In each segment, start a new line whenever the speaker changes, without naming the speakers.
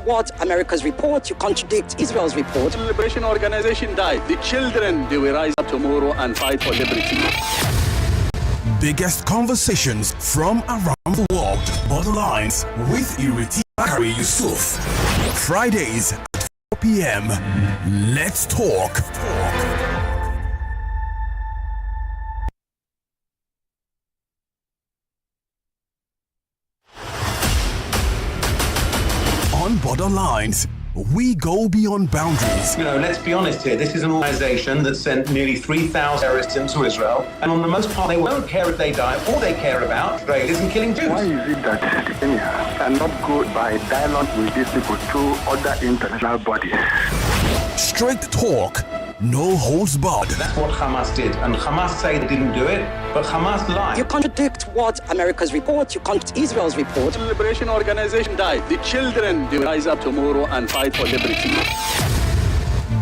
what America's report, you contradict Israel's report.
The Liberation Organization died. The children, they will rise up tomorrow and fight for liberty.
Biggest conversations from around the world. Borderlines with Ireti Bakare-Yusuf. Fridays at 4 p.m. Let's talk. On Borderlines, we go beyond boundaries.
You know, let's be honest here. This is an organization that sent nearly 3,000 terrorists into Israel, and on the most part, they won't care if they die. All they care about Israelis and killing Jews.
Why is it that Kenya cannot go by dialogue with these people through other international bodies?
Straight talk, no holds barred.
That's what Hamas did, and Hamas say they didn't do it, but Hamas lied.
You contradict what America's report, you contradict Israel's report.
The Liberation Organization died. The children, they will rise up tomorrow and fight for liberty.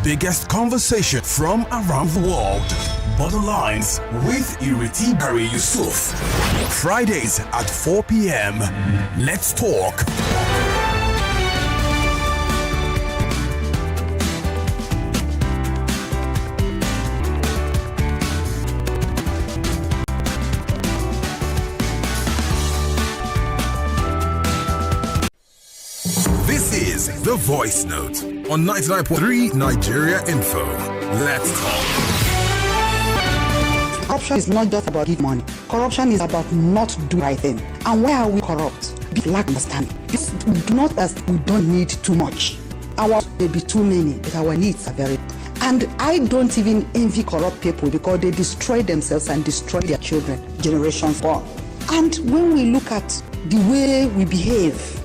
Biggest conversation from around the world. Borderlines with Ireti Bakare-Yusuf. Fridays at 4 p.m. Let's talk. This is The Voice Note on 99.3 Nigeria Info. Let's talk.
Corruption is not just about giving money. Corruption is about not doing the right thing. And why are we corrupt? Because lack of understanding. It's not as we don't need too much. Our may be too many, but our needs are very. And I don't even envy corrupt people because they destroy themselves and destroy their children, generations born. And when we look at the way we behave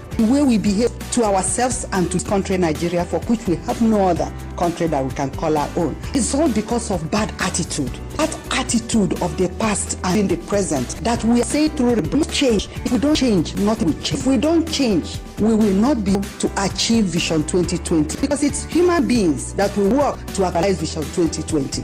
to ourselves and to country Nigeria, for which we have no other country that we can call our own, it's all because of bad attitude. That attitude of the past and in the present that we say through the change. If we don't change, nothing will change. If we don't change, we will not be able to achieve Vision 2020 because it's human beings that will work to actualize Vision 2020.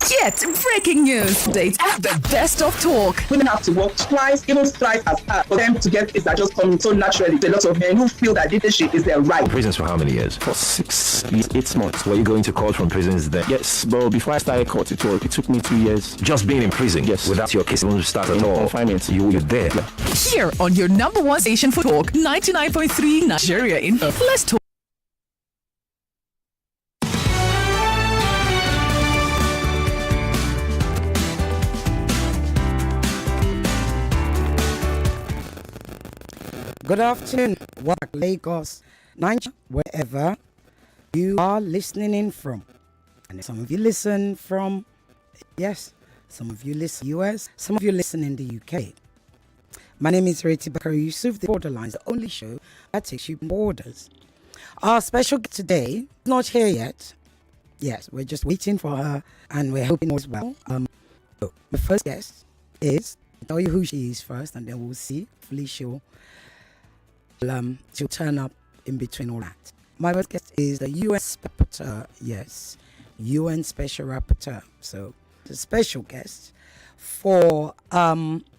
Get breaking news updates at the best of talk.
Women have to work twice, even thrice as hard for them to get things that just come so naturally. There are lots of men who feel that leadership is their right.
Prisons for how many years? For 6 years, 8 months. Were you going to court from prisons then? Yes, but before I started court, it took me 2 years. Just being in prison? Yes. Without your case won't start at all. Confinement, you're there. Yeah.
Here on your number one station for talk, 99.3 Nigeria Info. Let's talk.
Good afternoon, Lagos, Nigeria, wherever you are listening in from. And some of you listen from, yes, some of you listen US, some of you listen in the UK. My name is Ireti Bakare-Yusuf, the Borderlines, the only show that takes you borders. Our special guest today is not here yet. Yes, we're just waiting for her and we're hoping all is well. So my first guest is, I'll tell you who she is first and then we'll see. Hopefully she'll turn up in between all that. My first guest is the UN Rapporteur, yes, UN Special Rapporteur. So, the special guest for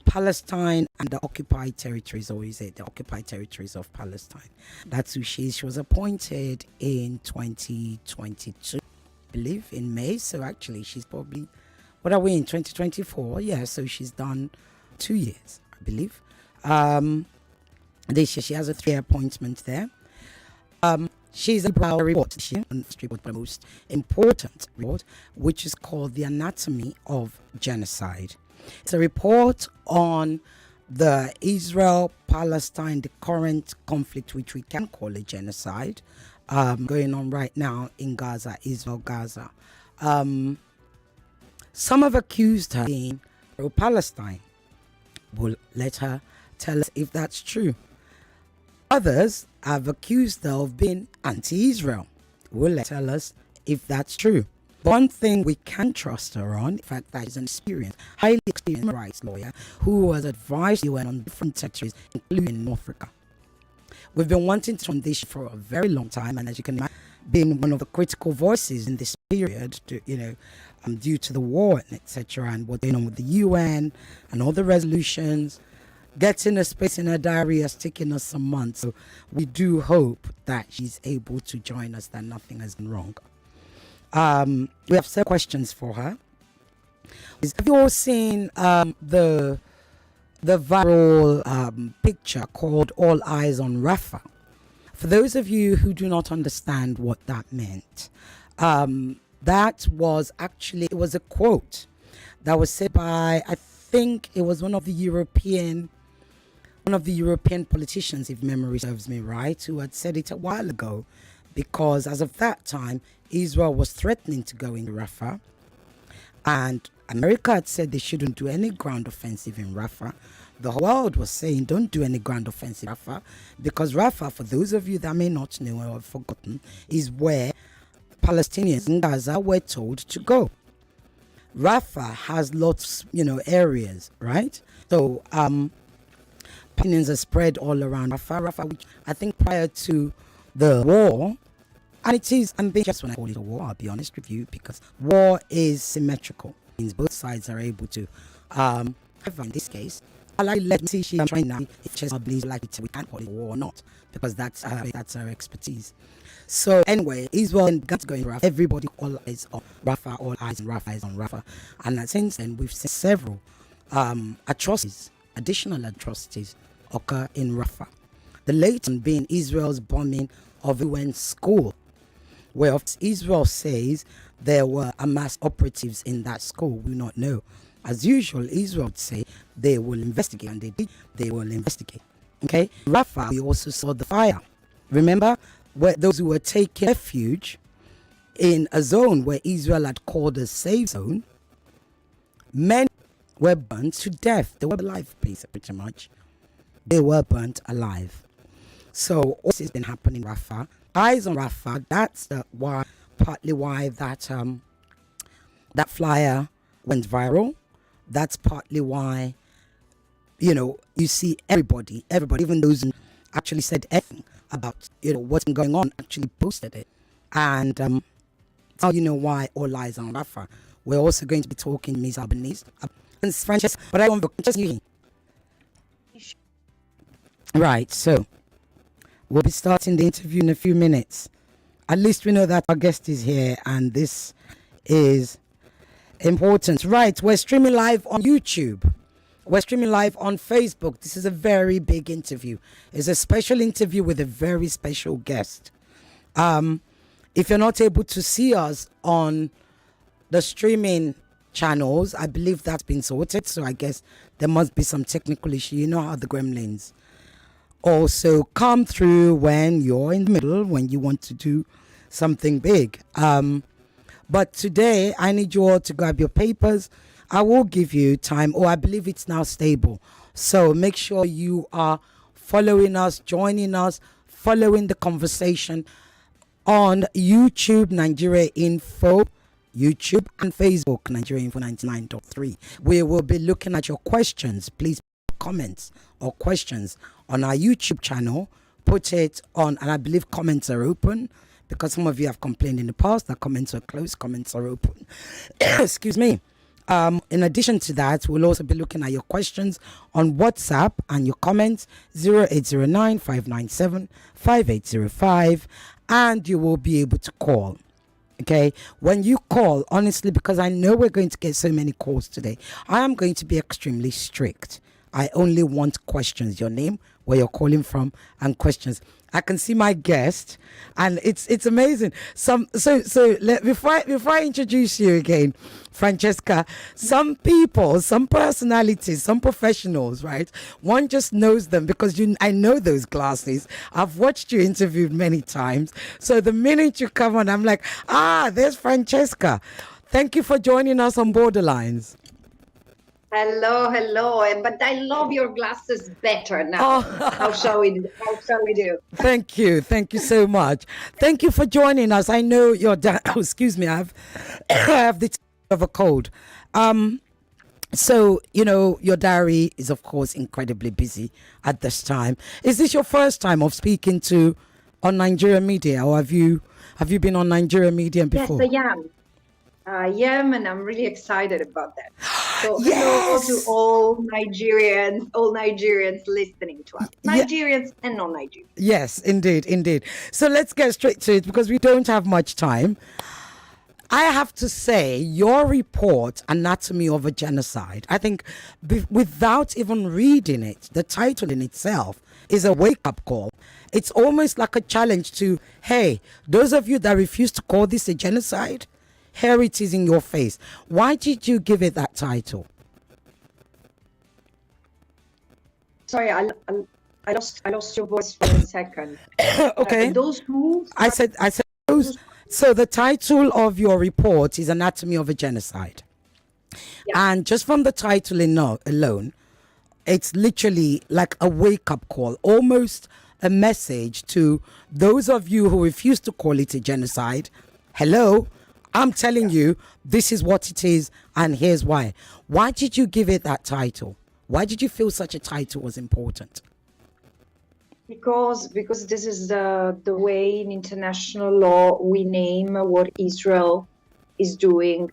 Palestine and the occupied territories, or is it the occupied territories of Palestine? That's who she is. She was appointed in 2022, I believe, in May. So, actually, she's probably, what are we in, 2024? Yeah, so she's done 2 years, I believe. This year she has a 3-year appointment there. She's a report, the most important report, which is called The Anatomy of Genocide. It's a report on the Israel-Palestine, the current conflict, which we can call a genocide, going on right now in Gaza, Israel-Gaza. Some have accused her of being pro-Palestine. We'll let her tell us if that's true. Others have accused her of being anti-Israel. Will tell us if that's true. One thing we can trust her on, in fact, that is an experienced, highly experienced human rights lawyer who has advised the UN on different territories, including North Africa. We've been wanting to transition for a very long time, and as you can imagine, being one of the critical voices in this period, due to the war and etc., and what's going on with the UN and all the resolutions. getting a space in her diary has taken us some months. So we do hope that she's able to join us, that nothing has gone wrong. We have several questions for her. Have you all seen the viral picture called All Eyes on Rafah? For those of you who do not understand what that meant, that was actually, it was a quote that was said by, I think it was one of the European politicians, if memory serves me right, who had said it a while ago, because as of that time, Israel was threatening to go into Rafah, and America had said they shouldn't do any ground offensive in Rafah. The whole world was saying don't do any ground offensive in Rafah, because Rafah, for those of you that may not know or have forgotten, is where Palestinians in Gaza were told to go. Rafah has lots, areas, right? So, Palestinians are spread all around Rafah, which I think prior to the war, and it is ambitious when I call it a war, I'll be honest with you, because war is symmetrical. It means both sides are able to, in this case, I like let see she trying now if Francesca Albanese like it, we can't call it a war or not, because that's her expertise. So anyway, Israel began to go into Rafah. Everybody all eyes on Rafah, all eyes on Rafah, eyes on Rafah. And since then, we've seen several atrocities, additional atrocities occur in Rafah. The latest being Israel's bombing of a UN school, where Israel says there were Hamas operatives in that school. We do not know. As usual, Israel would say they will investigate, and they did. They will investigate. Okay, Rafah, we also saw the fire. Remember, where those who were taking refuge in a zone where Israel had called a safe zone, men were burnt to death. They were alive, pretty much. They were burnt alive. So all this has been happening in Rafah. Eyes on Rafah. That's partly why that that flyer went viral. That's partly why, you see everybody, even those who actually said anything about, what's been going on, actually posted it. And now you know why all eyes on Rafah. We're also going to be talking Ms. Albanese and Francesca, but I want just you. Right, so we'll be starting the interview in a few minutes. At least we know that our guest is here, and this is important. Right, we're streaming live on YouTube. We're streaming live on Facebook. This is a very big interview. It's a special interview with a very special guest. If you're not able to see us on the streaming channels, I believe that's been sorted. So I guess there must be some technical issue. You know how the gremlins also come through when you're in the middle, when you want to do something big. But today, I need you all to grab your papers. I will give you time. Oh, I believe it's now stable. So make sure you are following us, joining us, following the conversation on YouTube, Nigeria Info, YouTube, and Facebook, Nigeria Info 99.3. We will be looking at your questions. Please put comments or questions on our YouTube channel. Put it on, and I believe comments are open, because some of you have complained in the past that comments are closed, comments are open. Excuse me. In addition to that, we'll also be looking at your questions on WhatsApp and your comments 0809-597-5805, and you will be able to call. Okay, when you call, honestly, because I know we're going to get so many calls today, I am going to be extremely strict. I only want questions, your name, where you're calling from, and questions. I can see my guest, and it's amazing. Before I introduce you again, Francesca, some people, some personalities, some professionals, right? One just knows them because I know those glasses. I've watched you interviewed many times. So the minute you come on, I'm like, there's Francesca. Thank you for joining us on Borderlines.
Hello, but I love your glasses better now. How shall we do?
Thank you so much. Thank you for joining us. I know you're excuse me, I have the of a cold. So your diary is of course incredibly busy at this time. Is this your first time of speaking on Nigerian media, or have you been on Nigerian media before?
Yes, I am. I am, and I'm really excited about that. So
Yes!
hello to all Nigerians listening to us, Nigerians and non-Nigerians.
Yes, indeed. So let's get straight to it because we don't have much time. I have to say, your report, Anatomy of a Genocide, I think without even reading it, the title in itself is a wake-up call. It's almost like a challenge to, hey, those of you that refuse to call this a genocide, here it is in your face. Why did you give it that title?
Sorry, I lost your voice for a second.
Okay.
Those who
I said those. So the title of your report is Anatomy of a Genocide. Yeah. And just from the title alone, it's literally like a wake-up call, almost a message to those of you who refuse to call it a genocide. Hello, I'm telling you, this is what it is, and here's why. Why did you give it that title? Why did you feel such a title was important?
Because this is the way in international law we name what Israel is doing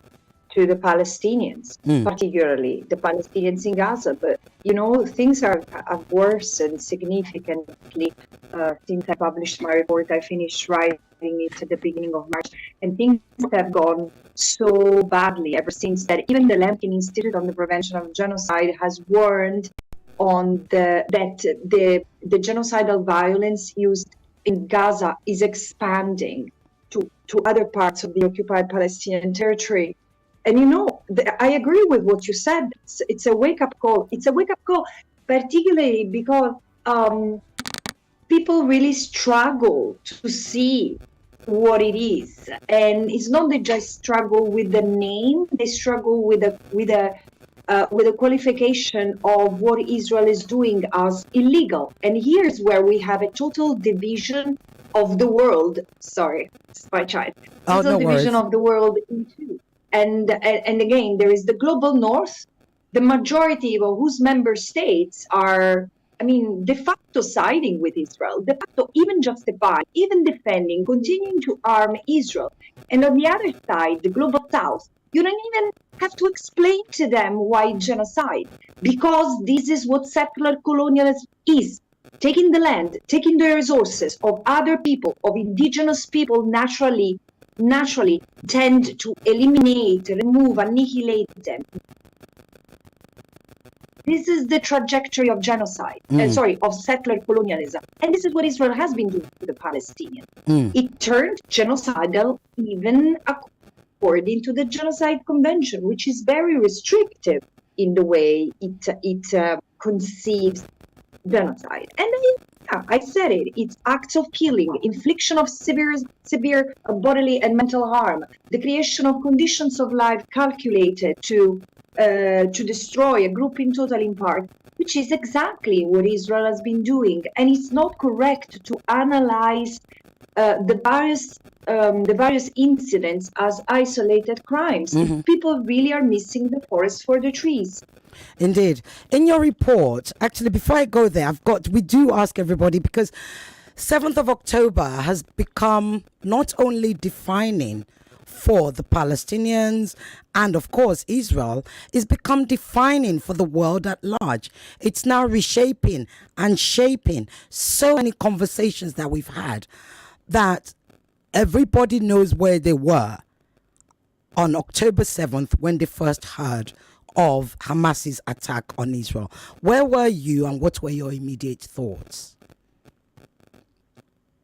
to the Palestinians, particularly the Palestinians in Gaza. But, things have worsened significantly since I published my report. I finished writing it at the beginning of March, and things have gone so badly ever since that even the Lemkin Institute on the Prevention of Genocide has warned on that the genocidal violence used in Gaza is expanding to other parts of the occupied Palestinian territory. And I agree with what you said. It's a wake-up call. It's a wake-up call, particularly because people really struggle to see what it is, and it's not they just struggle with the name; they struggle with a qualification of what Israel is doing as illegal. And here's where we have a total division of the world. Sorry, it's my child. Total division of the world in two. And again, there is the global north, the majority of whose member states are, de facto siding with Israel, de facto even justifying, even defending, continuing to arm Israel. And on the other side, the global south, you don't even have to explain to them why genocide, because this is what secular colonialism is. Taking the land, taking the resources of other people, of indigenous people naturally tend to eliminate, remove, annihilate them. This is the trajectory of genocide, of secular colonialism. And this is what Israel has been doing to the Palestinians. It turned genocidal even according to the Genocide Convention, which is very restrictive in the way it conceives genocide. And I said it. It's acts of killing, infliction of severe bodily and mental harm, the creation of conditions of life calculated to destroy a group in total, in part, which is exactly what Israel has been doing. And it's not correct to analyze the various incidents as isolated crimes. People really are missing the forest for the trees.
Indeed. In your report, actually, before I go there, we do ask everybody, because 7th of October has become not only defining for the Palestinians and, of course, Israel, it's become defining for the world at large. It's now reshaping and shaping so many conversations that we've had, that everybody knows where they were on October 7th when they first heard of Hamas's attack on Israel. Where were you and what were your immediate thoughts?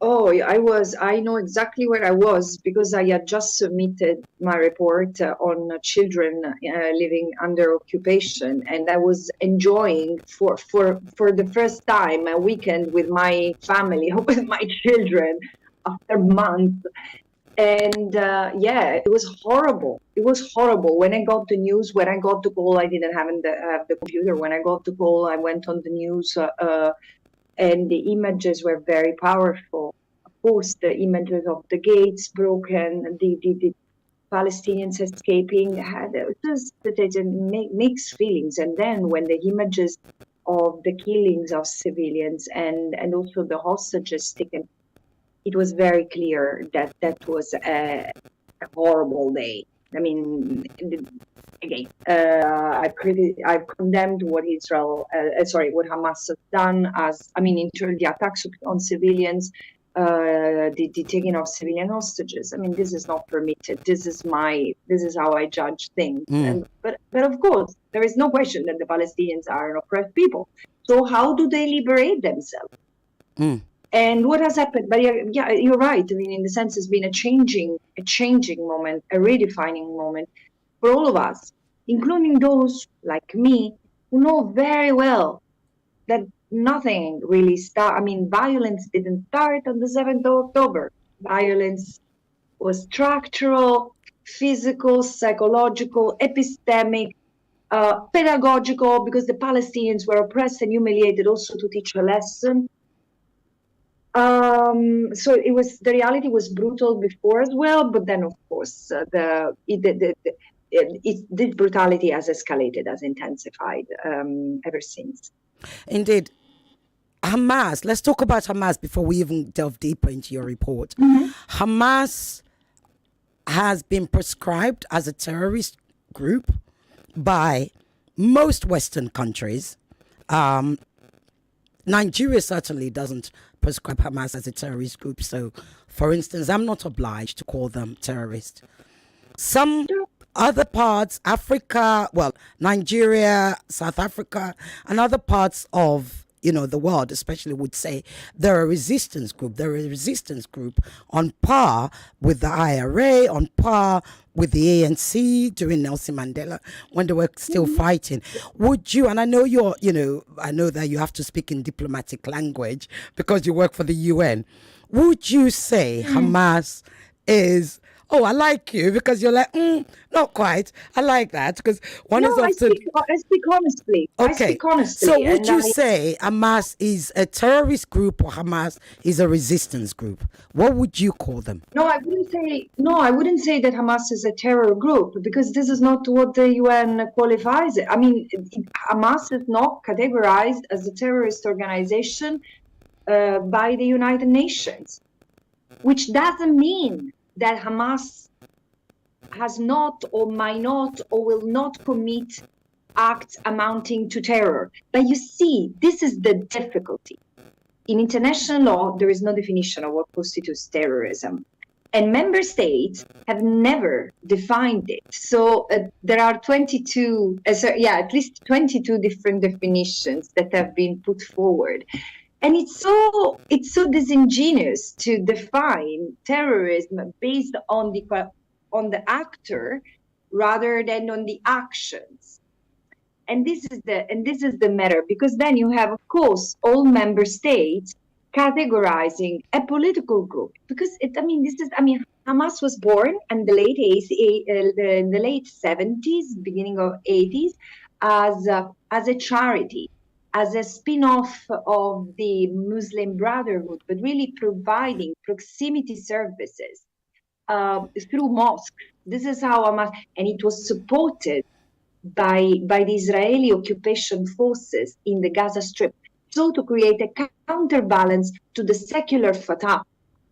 I know exactly where I was, because I had just submitted my report on children living under occupation, and I was enjoying for the first time a weekend with my family, with my children after months. And it was horrible. It was horrible. When I got the news, when I got the call, I didn't have the computer. When I got the call, I went on the news, and the images were very powerful. Of course, the images of the gates broken, the Palestinians escaping, had just mixed feelings. And then when the images of the killings of civilians and also the hostages taken, it was very clear that was a horrible day. I mean, again, I've condemned what what Hamas has done the attacks on civilians, the taking of civilian hostages. I mean, this is not permitted. This is how I judge things. But of course, there is no question that the Palestinians are an oppressed people. So how do they liberate themselves? And what has happened? But yeah, you're right. I mean, in the sense, it's been a changing moment, a redefining moment for all of us, including those like me who know very well that nothing really started. I mean, violence didn't start on the 7th of October. Violence was structural, physical, psychological, epistemic, pedagogical, because the Palestinians were oppressed and humiliated also to teach a lesson. So the reality was brutal before as well, but then of course this brutality has escalated, has intensified ever since.
Indeed. Hamas, let's talk about Hamas before we even delve deeper into your report. Hamas has been prescribed as a terrorist group by most Western countries. Nigeria certainly doesn't prescribe Hamas as a terrorist group. So, for instance, I'm not obliged to call them terrorists. Some other parts, Nigeria, South Africa, and other parts of the world especially would say they're a resistance group. They're a resistance group on par with the IRA, on par with the ANC during Nelson Mandela when they were still fighting. Would you, and I know I know that you have to speak in diplomatic language because you work for the UN. Would you say Hamas is, oh, I like you because you're like, not quite. I like that because one is often.
I speak honestly.
Okay.
I speak honestly.
So would you say Hamas is a terrorist group or Hamas is a resistance group? What would you call them?
No, I wouldn't say that Hamas is a terror group because this is not what the UN qualifies it. I mean, Hamas is not categorized as a terrorist organization by the United Nations, which doesn't mean that Hamas has not or might not or will not commit acts amounting to terror. But you see, this is the difficulty. In international law, there is no definition of what constitutes terrorism. And member states have never defined it. So there are 22, at least 22 different definitions that have been put forward. And it's so disingenuous to define terrorism based on the actor rather than on the actions. And this is the matter, because then you have, of course, all member states categorizing a political group, because Hamas was born in the late 70s, beginning of 80s, as a charity, as a spin-off of the Muslim Brotherhood, but really providing proximity services through mosques. This is how Hamas, and it was supported by the Israeli occupation forces in the Gaza Strip, so to create a counterbalance to the secular Fatah,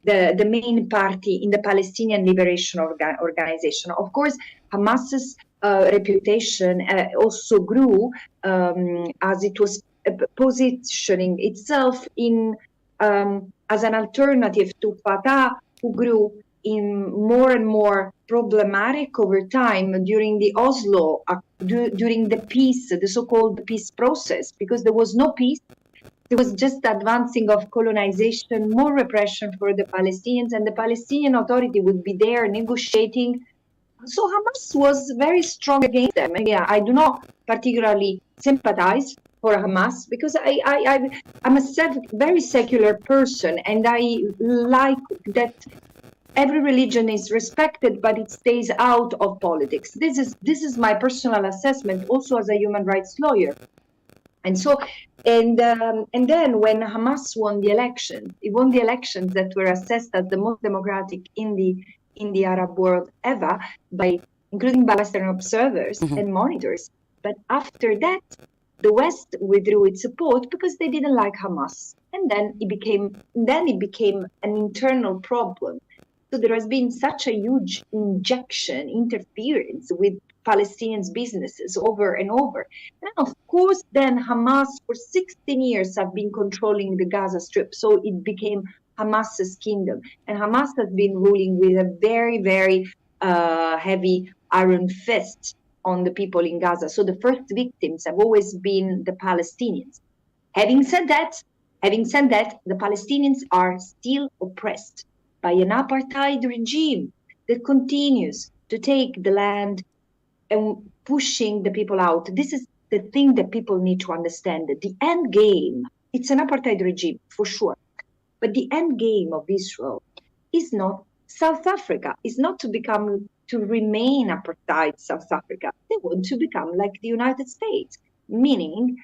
the main party in the Palestinian Liberation Organization. Of course, Hamas's reputation also grew as it was positioning itself in as an alternative to Fatah, who grew in more and more problematic over time during the Oslo, during the so-called peace process, because there was no peace. There was just advancing of colonization, more repression for the Palestinians, and the Palestinian Authority would be there negotiating. So Hamas was very strong against them. And yeah, I do not particularly sympathize for Hamas because I'm a very secular person, and I like that every religion is respected, but it stays out of politics. This is my personal assessment, also as a human rights lawyer. And so, and then when Hamas won the election, it won the elections that were assessed as the most democratic in the Arab world ever, including by Western observers and monitors. But after that, the West withdrew its support because they didn't like Hamas, and then it became an internal problem. So there has been such a huge interference with Palestinians' businesses over and over. And of course, then Hamas for 16 years have been controlling the Gaza Strip. So it became Hamas's kingdom. And Hamas has been ruling with a very, very heavy iron fist on the people in Gaza. So the first victims have always been the Palestinians. Having said that, the Palestinians are still oppressed by an apartheid regime that continues to take the land and pushing the people out. This is the thing that people need to understand. The end game, it's an apartheid regime for sure, but the end game of Israel is not South Africa. It's not to remain apartheid South Africa. They want to become like the United States, meaning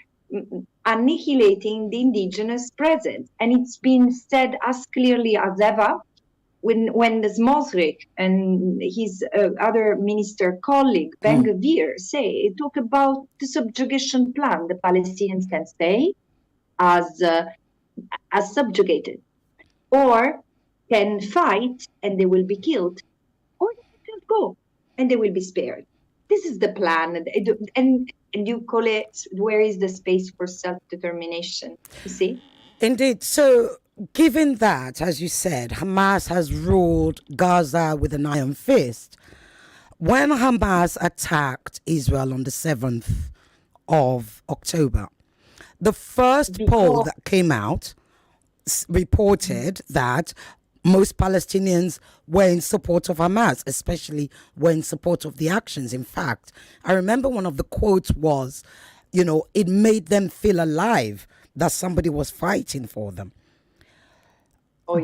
annihilating the indigenous presence. And it's been said as clearly as ever when the Smotrich and his other minister colleague, Ben Gvir, talk about the subjugation plan. The Palestinians can stay as subjugated, or can fight and they will be killed, or they can go and they will be spared. This is the plan. And you call it, where is the space for self-determination? You see?
Indeed. So, given that, as you said, Hamas has ruled Gaza with an iron fist, when Hamas attacked Israel on the 7th of October, the first poll that came out reported that most Palestinians were in support of Hamas, especially were in support of the actions. In fact, I remember one of the quotes was, it made them feel alive that somebody was fighting for them.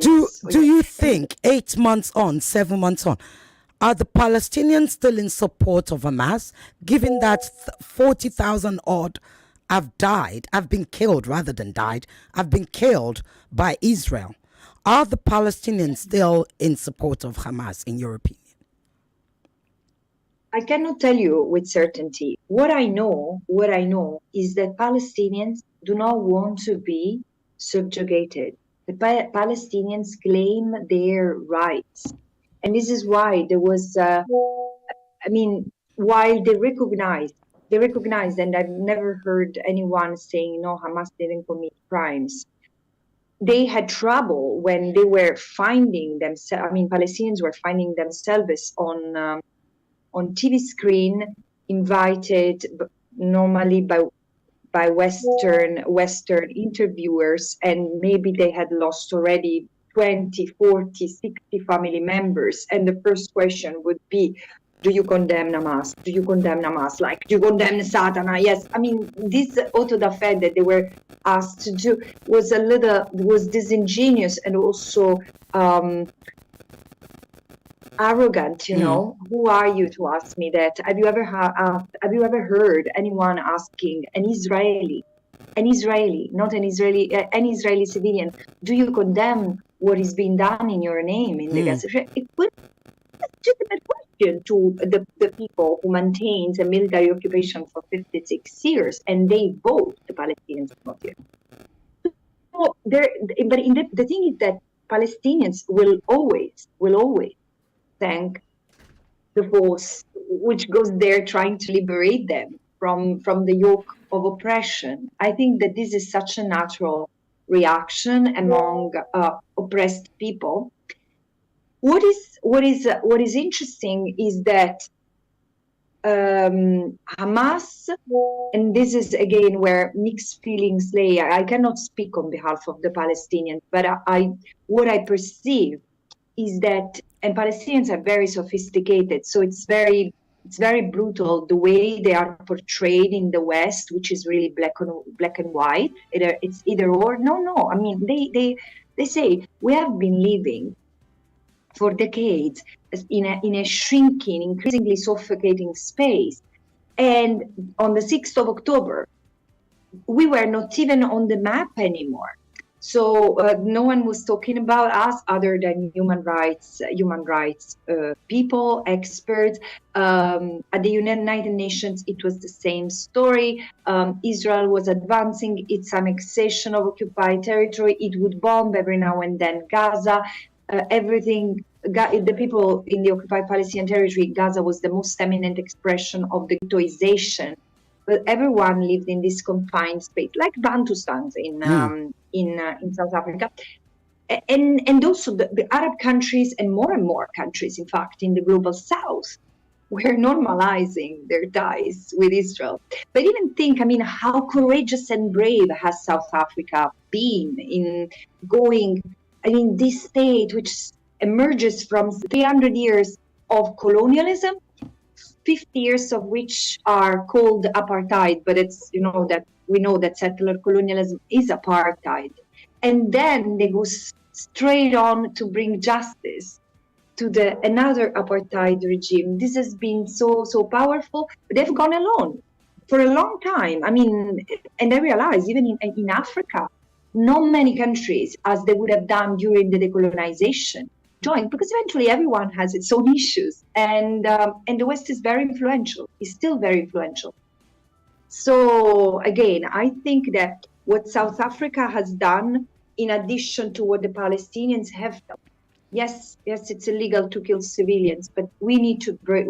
Do you think 8 months on, 7 months on, are the Palestinians still in support of Hamas, given that 40,000 odd have been killed by Israel? Are the Palestinians still in support of Hamas, in your opinion?
I cannot tell you with certainty. What I know is that Palestinians do not want to be subjugated. The Palestinians claim their rights. And this is why there was, while they recognized, and I've never heard anyone saying, no, Hamas didn't commit crimes. They had trouble when they were finding themselves, Palestinians were finding themselves on TV screen, invited normally by Western interviewers, and maybe they had lost already 20, 40, 60 family members. And the first question would be, do you condemn Hamas? Do you condemn Hamas? Like, do you condemn Satan? Yes. This auto-da-fé that they were asked to do was disingenuous and also arrogant. Who are you to ask me that? Have you ever heard anyone asking an Israeli, not an Israeli, an Israeli civilian, do you condemn what is being done in your name in the Gaza? It was a legitimate question to the people who maintained a military occupation for 56 years, and they vote the Palestinians not here. So the thing is that Palestinians will always thank the force which goes there trying to liberate them from the yoke of oppression. I think that this is such a natural reaction among oppressed people. What is interesting is that Hamas, and this is again where mixed feelings lay. I cannot speak on behalf of the Palestinians, but what I perceive is that, and Palestinians are very sophisticated, so it's very brutal the way they are portrayed in the West, which is really black and white. It's either or. No. They say we have been living for decades in a shrinking, increasingly suffocating space, and on the 6th of October, we were not even on the map anymore. So no one was talking about us other than human rights people, experts. At the United Nations, it was the same story. Israel was advancing its annexation of occupied territory. It would bomb every now and then Gaza. everything. The people in the occupied Palestinian territory, Gaza, was the most eminent expression of the ghettoization. But everyone lived in this confined space, like Bantustans in South Africa, and also the Arab countries and more countries, in fact, in the global South, were normalizing their ties with Israel. But even think, I mean, how courageous and brave has South Africa been in going, I mean, this state which emerges from 300 years of colonialism, 50 years of which are called apartheid, but it's, you know, that we know that settler colonialism is apartheid. And then they go straight on to bring justice to another apartheid regime. This has been so powerful. But they've gone alone for a long time. I mean, and I realize even in Africa, not many countries, as they would have done during the decolonization, joined, because eventually everyone has its own issues, and the West is very influential. Is still very influential. So again, I think that what South Africa has done, in addition to what the Palestinians have done, yes, it's illegal to kill civilians, but we need to break.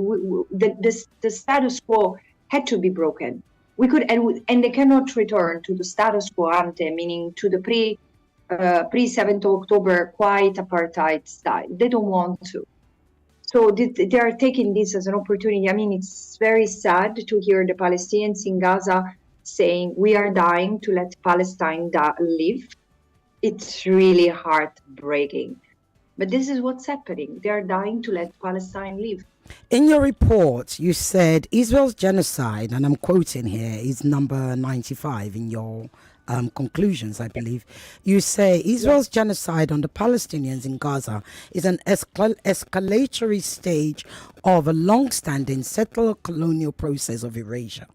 The status quo had to be broken. We could, and they cannot return to the status quo ante, meaning to the pre 7th of October quiet apartheid style. They don't want to. So they are taking this as an opportunity. I mean, it's very sad to hear the Palestinians in Gaza saying, we are dying to let Palestine live. It's really heartbreaking. But this is what's happening. They are dying to let Palestine live.
In your report, you said Israel's genocide, and I'm quoting here, is number 95 in your conclusions, I believe. You say Israel's genocide on the Palestinians in Gaza is an escalatory stage of a long-standing settler colonial process of erasure.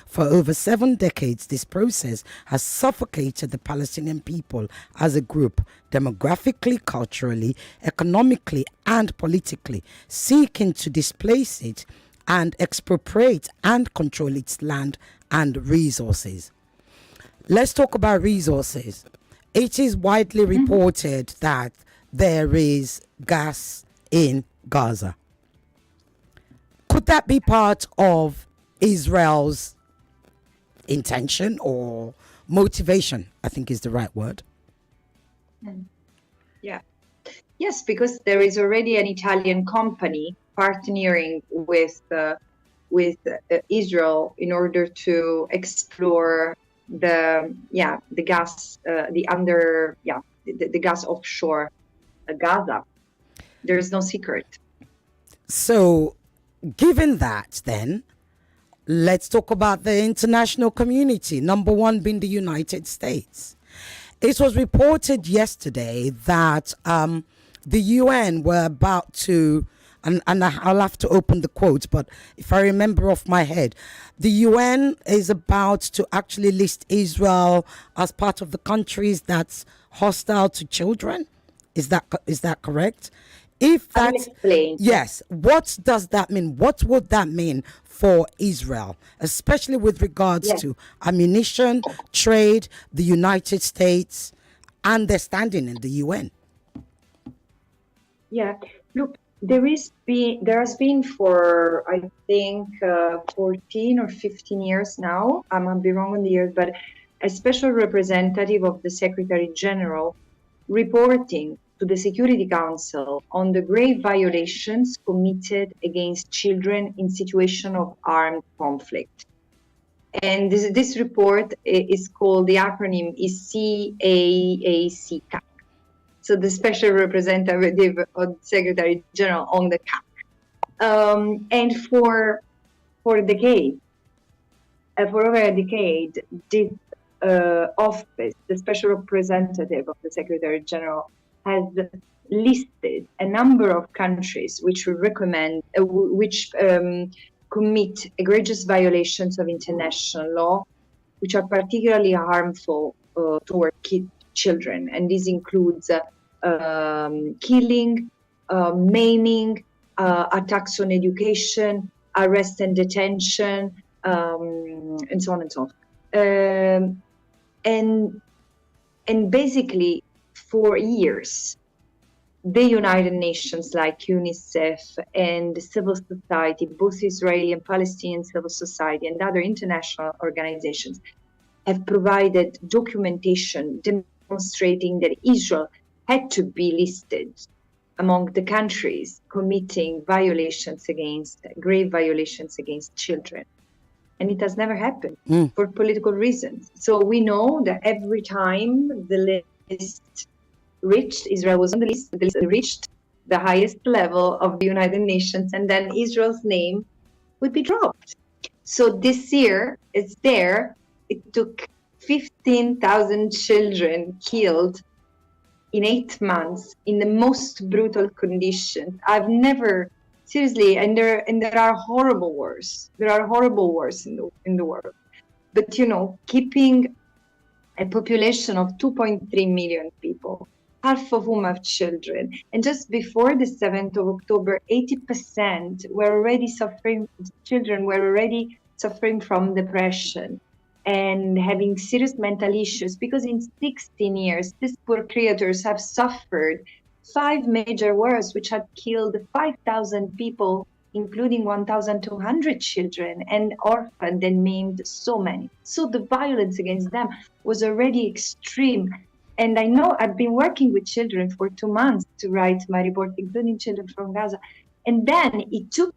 For over 7 decades, this process has suffocated the Palestinian people as a group, demographically, culturally, economically, and politically, seeking to displace it and expropriate and control its land and resources. Let's talk about resources. It is widely reported that there is gas in Gaza. Could that be part of Israel's intention or motivation, I think is the right word?
Yeah. Yes, because there is already an Italian company partnering with Israel in order to explore the gas, the gas offshore Gaza. There is no secret.
So, given that, then, let's talk about the international community, number one being the United States. It was reported yesterday that the UN were about to, and I'll have to open the quotes, but if I remember off my head, the UN is about to actually list Israel as part of the countries that's hostile to children. Is that correct? If that's, yes, what does that mean? What would that mean for Israel, especially with regards to ammunition, trade, the United States, and their standing in the UN?
Yeah, look, there has been for, I think, 14 or 15 years now, I might be wrong on the years, but a special representative of the Secretary General reporting to the Security Council on the grave violations committed against children in situation of armed conflict. And this report is called, the acronym is CAAC. So the Special Representative of the Secretary General on the CAC. And for over a decade, this office, the Special Representative of the Secretary General, has listed a number of countries which we recommend, commit egregious violations of international law, which are particularly harmful toward children. And this includes killing, maiming, attacks on education, arrest and detention, and so on and so on. And basically, for years, the United Nations like UNICEF and civil society, both Israeli and Palestinian civil society and other international organizations have provided documentation demonstrating that Israel had to be listed among the countries committing grave violations against children. And it has never happened for political reasons. So we know that every time the list Israel was on the list reached the highest level of the United Nations, and then Israel's name would be dropped. So this year, it's there. It took 15,000 children killed in 8 months in the most brutal conditions. I've never, seriously, and there are horrible wars. There are horrible wars in the world. But, keeping a population of 2.3 million people, half of whom have children. And just before the 7th of October, 80% children were already suffering from depression and having serious mental issues, because in 16 years, these poor creatures have suffered 5 major wars, which had killed 5,000 people, including 1,200 children, and orphaned and maimed so many. So the violence against them was already extreme. And I know I've been working with children for 2 months to write my report, including children from Gaza. And then it took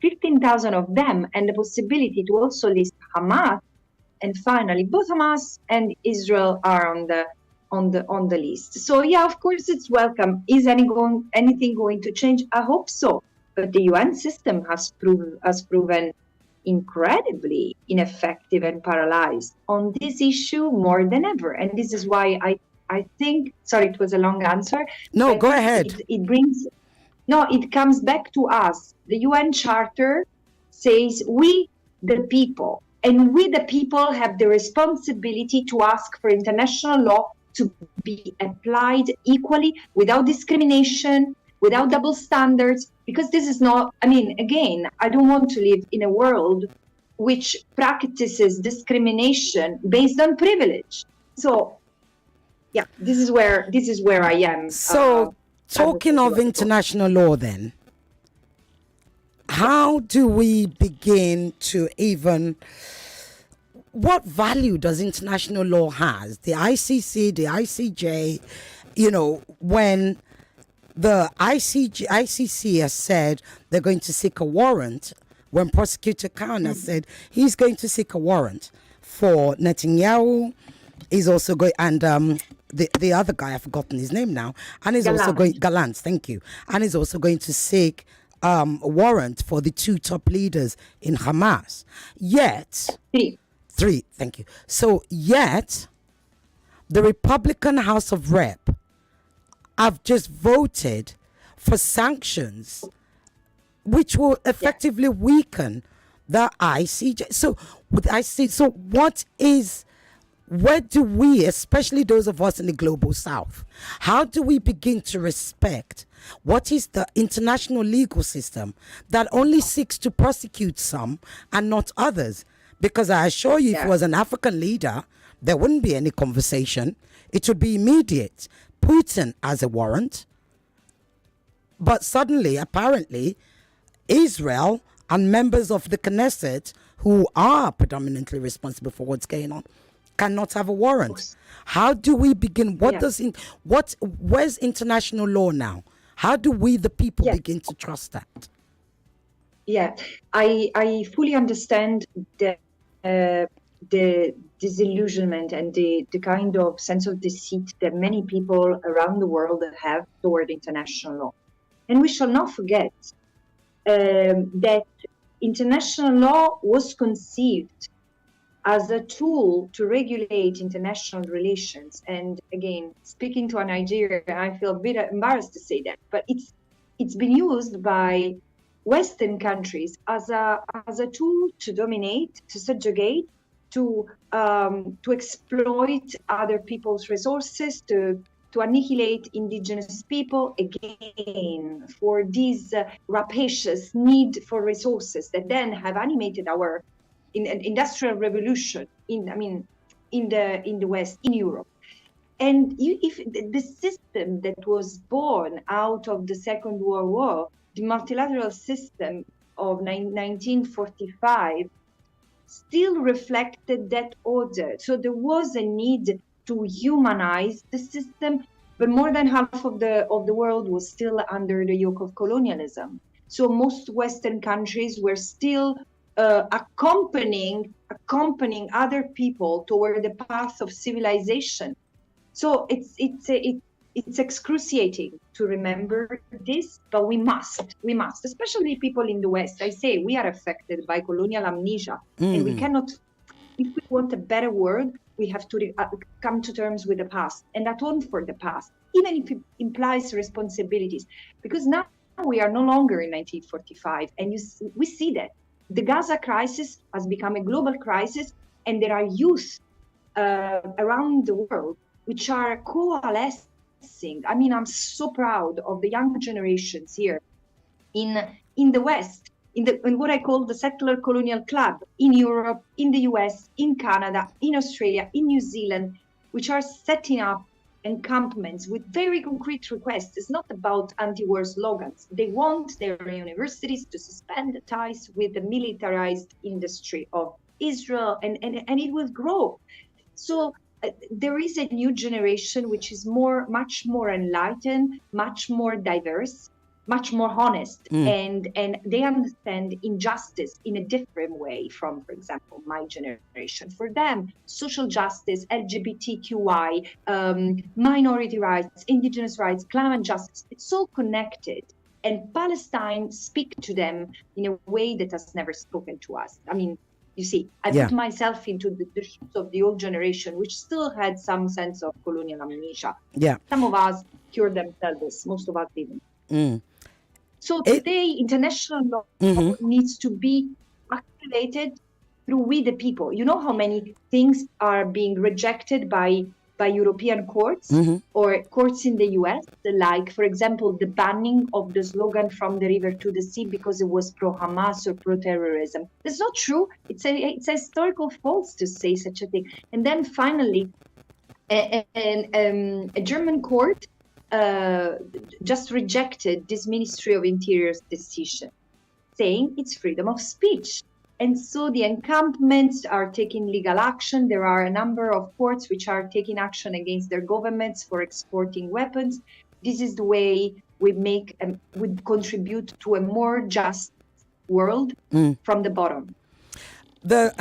15,000 of them and the possibility to also list Hamas. And finally, both Hamas and Israel are on the list. So yeah, of course it's welcome. Is anything going to change? I hope so. But the UN system has proven incredibly ineffective and paralyzed on this issue more than ever. And this is why I think, sorry, it was a long answer.
No, go ahead.
It comes back to us. The UN Charter says we, the people, and we, the people, have the responsibility to ask for international law to be applied equally, without discrimination, without double standards, because this is not, again, I don't want to live in a world which practices discrimination based on privilege. So, yeah, this is where I am.
So, talking of international law then, how do we begin to what value does international law has? The ICC, the ICJ, when the ICC has said they're going to seek a warrant, when Prosecutor Khan has said he's going to seek a warrant for Netanyahu, he's also going, and the other guy, I've forgotten his name now, and he's also going, Gallant, thank you, and he's also going to seek a warrant for the 2 top leaders in Hamas. Yet, three, thank you. So, yet, the Republican House of Rep have just voted for sanctions, which will effectively weaken the ICJ. So, where do we, especially those of us in the global south, how do we begin to respect what is the international legal system that only seeks to prosecute some and not others? Because I assure you, if it was an African leader, there wouldn't be any conversation. It would be immediate. Putin has a warrant. But suddenly, apparently, Israel and members of the Knesset, who are predominantly responsible for what's going on, cannot have a warrant. How do we begin? Where's international law now? How do we, the people, begin to trust that?
Yeah, I fully understand the disillusionment and the kind of sense of deceit that many people around the world have toward international law. And we shall not forget that international law was conceived as a tool to regulate international relations. And again, speaking to a Nigerian, I feel a bit embarrassed to say that, but it's been used by Western countries as a tool to dominate, to subjugate, to exploit other people's resources, to annihilate indigenous people, again, for this rapacious need for resources that then have animated our industrial revolution in the West, in Europe. And if the system that was born out of the Second World War, the multilateral system of 1945, still reflected that order. So there was a need to humanize the system, but more than half of the world was still under the yoke of colonialism. So most Western countries were still accompanying other people toward the path of civilization. So it's excruciating to remember this, but we must, especially people in the West. I say we are affected by colonial amnesia, and we cannot, if we want a better world, we have to come to terms with the past and atone for the past, even if it implies responsibilities. Because now we are no longer in 1945, and we see that the Gaza crisis has become a global crisis, and there are youth around the world which are coalescing. I mean, I'm so proud of the young generations here in the West, in what I call the settler colonial club, in Europe, in the US, in Canada, in Australia, in New Zealand, which are setting up encampments with very concrete requests. It's not about anti-war slogans. They want their universities to suspend the ties with the militarized industry of Israel, and it will grow. So there is a new generation which is much more enlightened, much more diverse, much more honest, and they understand injustice in a different way from, for example, my generation. For them, social justice, LGBTQI, minority rights, indigenous rights, climate justice, it's all connected. And Palestine speaks to them in a way that has never spoken to us. I mean, you see, I put myself into the shoes of the old generation, which still had some sense of colonial amnesia.
Yeah.
Some of us cured themselves, most of us didn't. So today, international law needs to be activated through we the people. You know how many things are being rejected by European courts or courts in the US, like, for example, the banning of the slogan "From the river to the sea" because it was pro-Hamas or pro-terrorism. That's not true. It's a historical false to say such a thing. And then finally, a German court just rejected this Ministry of Interior's decision, saying it's freedom of speech. And so the encampments are taking legal action. There are a number of courts which are taking action against their governments for exporting weapons. This is the way we contribute to a more just world from the bottom.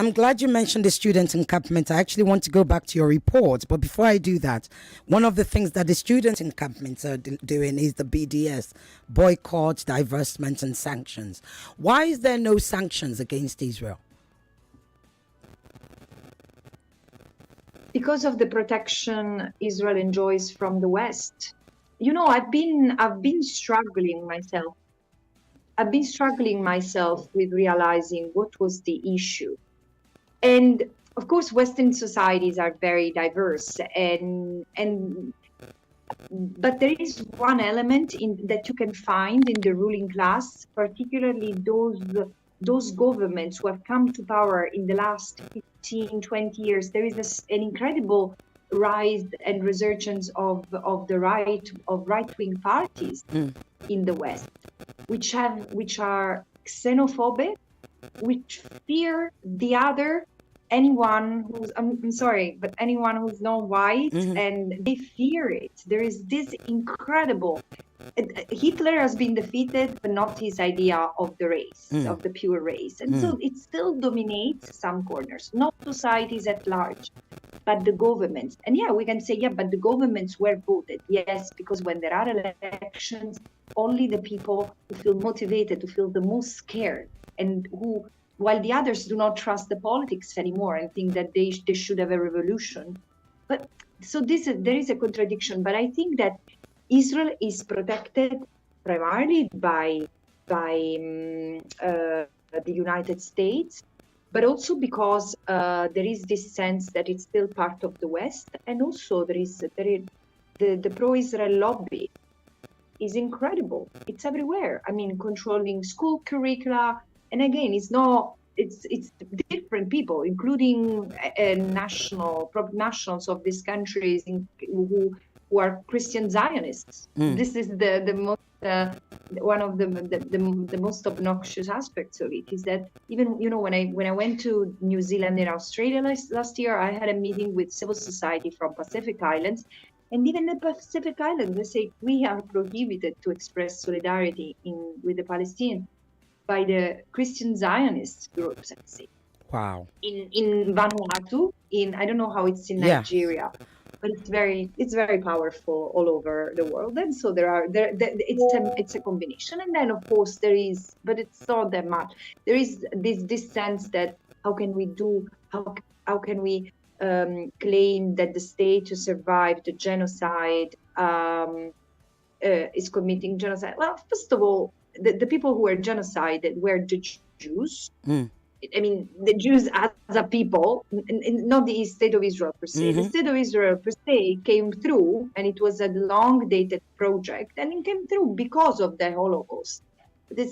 I'm glad you mentioned the student encampment. I actually want to go back to your report. But before I do that, one of the things that the student encampments are doing is the BDS, boycott, divestment, and sanctions. Why is there no sanctions against Israel?
Because of the protection Israel enjoys from the West. You know, I've been struggling myself. I've been struggling myself with realizing what was the issue. And of course, Western societies are very diverse, but there is one element that you can find in the ruling class, particularly those governments who have come to power in the last 15, 20 years. There is an incredible rise and resurgence of right-wing parties in the West, which are xenophobic, which fear the other, anyone who's anyone who's not white, and they fear it. There is this incredible. Hitler has been defeated, but not his idea of the race, of the pure race, and so it still dominates some corners, not societies at large, but the governments. And we can say, but the governments were voted. Yes, because when there are elections, only the people who feel motivated, who feel the most scared, and who, while the others do not trust the politics anymore and think that they should have a revolution. But so there is a contradiction. But I think that Israel is protected primarily by the United States, but also because there is this sense that it's still part of the West, and also there is the pro-Israel lobby is incredible. It's everywhere. I mean, controlling school curricula, and again, it's not it's different people, including nationals of these countries who are Christian Zionists. This is the most one of the most obnoxious aspects of it, is that even when I went to New Zealand and Australia last year, I had a meeting with civil society from Pacific Islands, and even the Pacific Islands, they say we are prohibited to express solidarity with the Palestinians by the Christian Zionist groups, let's say.
Wow.
In Vanuatu, I don't know how it's in Nigeria, but it's very powerful all over the world. And so it's a combination. And then of course but it's not that much. There is this sense that how can we claim that the state who survived the genocide is committing genocide? Well, first of all, the people who were genocided were the Jews. I mean, the Jews as a people, not the state of Israel per se. The state of Israel per se came through, and it was a long-dated project, and it came through because of the Holocaust. The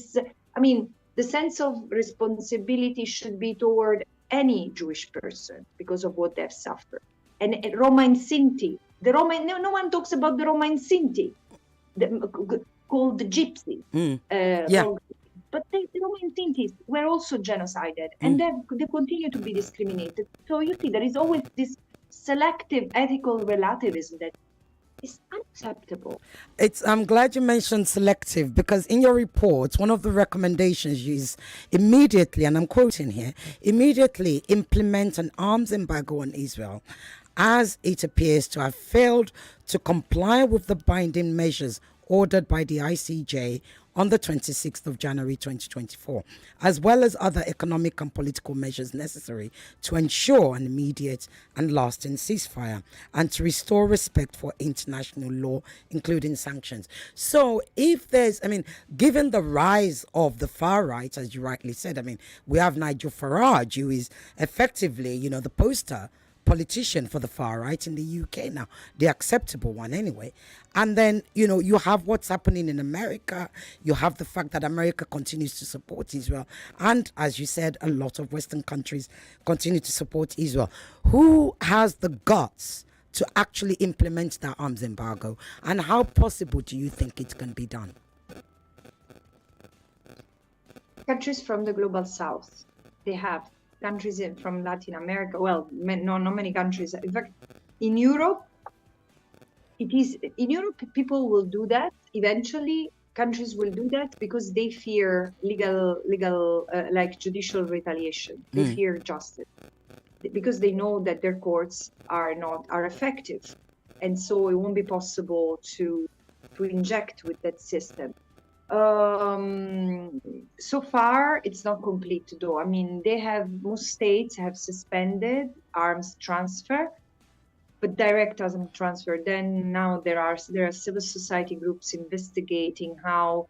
sense of responsibility should be toward any Jewish person because of what they've suffered. And Roma and Sinti, no one talks about the Roma and Sinti, called the Gypsy. But the Roma and Sinti were also genocided, and they continue to be discriminated. So you see, there is always this selective ethical relativism that is unacceptable.
I'm glad you mentioned selective, because in your report, one of the recommendations is immediately, and I'm quoting here, immediately implement an arms embargo on Israel, as it appears to have failed to comply with the binding measures ordered by the ICJ on the 26th of January 2024, as well as other economic and political measures necessary to ensure an immediate and lasting ceasefire and to restore respect for international law, including sanctions. So if there's, given the rise of the far right, as you rightly said, we have Nigel Farage, who is effectively, the poster politician for the far right in the UK now, the acceptable one anyway. And then, you have what's happening in America. You have the fact that America continues to support Israel. And as you said, a lot of Western countries continue to support Israel. Who has the guts to actually implement that arms embargo? And how possible do you think it can be done?
Countries from the global south, they have. Countries from Latin America, well, not many countries. In fact, in Europe, people will do that. Eventually, countries will do that because they fear legal, like judicial retaliation. They fear justice because they know that their courts are effective, and so it won't be possible to inject with that system. So far, it's not complete though. Most states have suspended arms transfer, but direct arms transfer. Then now there are civil society groups investigating how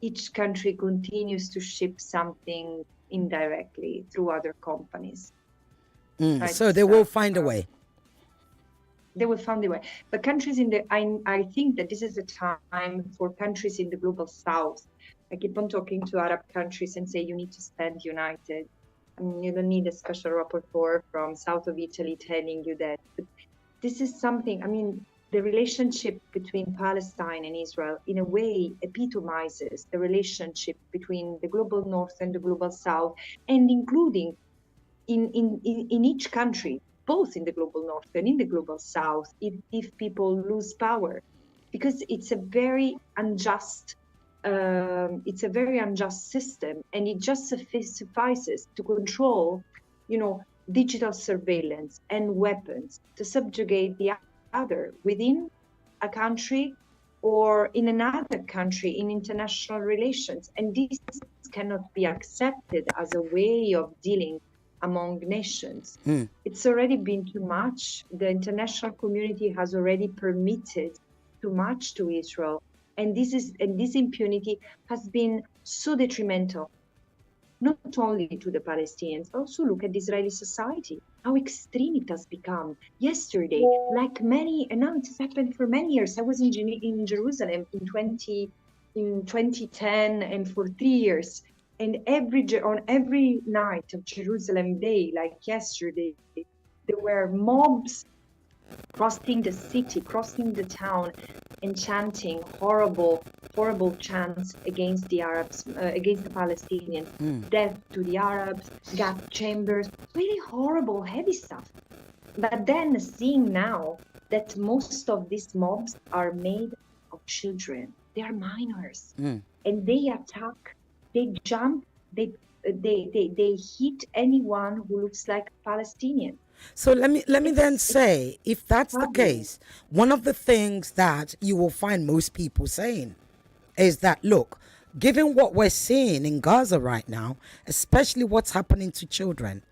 each country continues to ship something indirectly through other companies. Right?
So they will find a way.
They will find a way. But countries I think that this is a time for countries in the global south. I keep on talking to Arab countries and say, you need to stand united. You don't need a special rapporteur from south of Italy telling you that. But this is something, the relationship between Palestine and Israel in a way epitomizes the relationship between the global north and the global south, and including in each country, both in the global north and in the global south, if people lose power, because it's a very unjust system, and it just suffices to control, digital surveillance and weapons to subjugate the other within a country or in another country in international relations, and this cannot be accepted as a way of dealing among nations. It's already been too much. The international community has already permitted too much to Israel, and this impunity has been so detrimental, not only to the Palestinians, but also look at the Israeli society, how extreme it has become. Yesterday, like many, and now it has happened for many years. I was in Jerusalem in 2010, and for 3 years. And on every night of Jerusalem Day, like yesterday, there were mobs crossing the city, crossing the town, and chanting horrible chants against the Arabs, against the Palestinians. Death to the Arabs, gas chambers, really horrible, heavy stuff. But then seeing now that most of these mobs are made of children, they are minors, and they attack, they jump, they hit anyone who looks like Palestinian.
So let me then say, if that's the case, one of the things that you will find most people saying is that, look, given what we're seeing in Gaza right now, especially what's happening to children,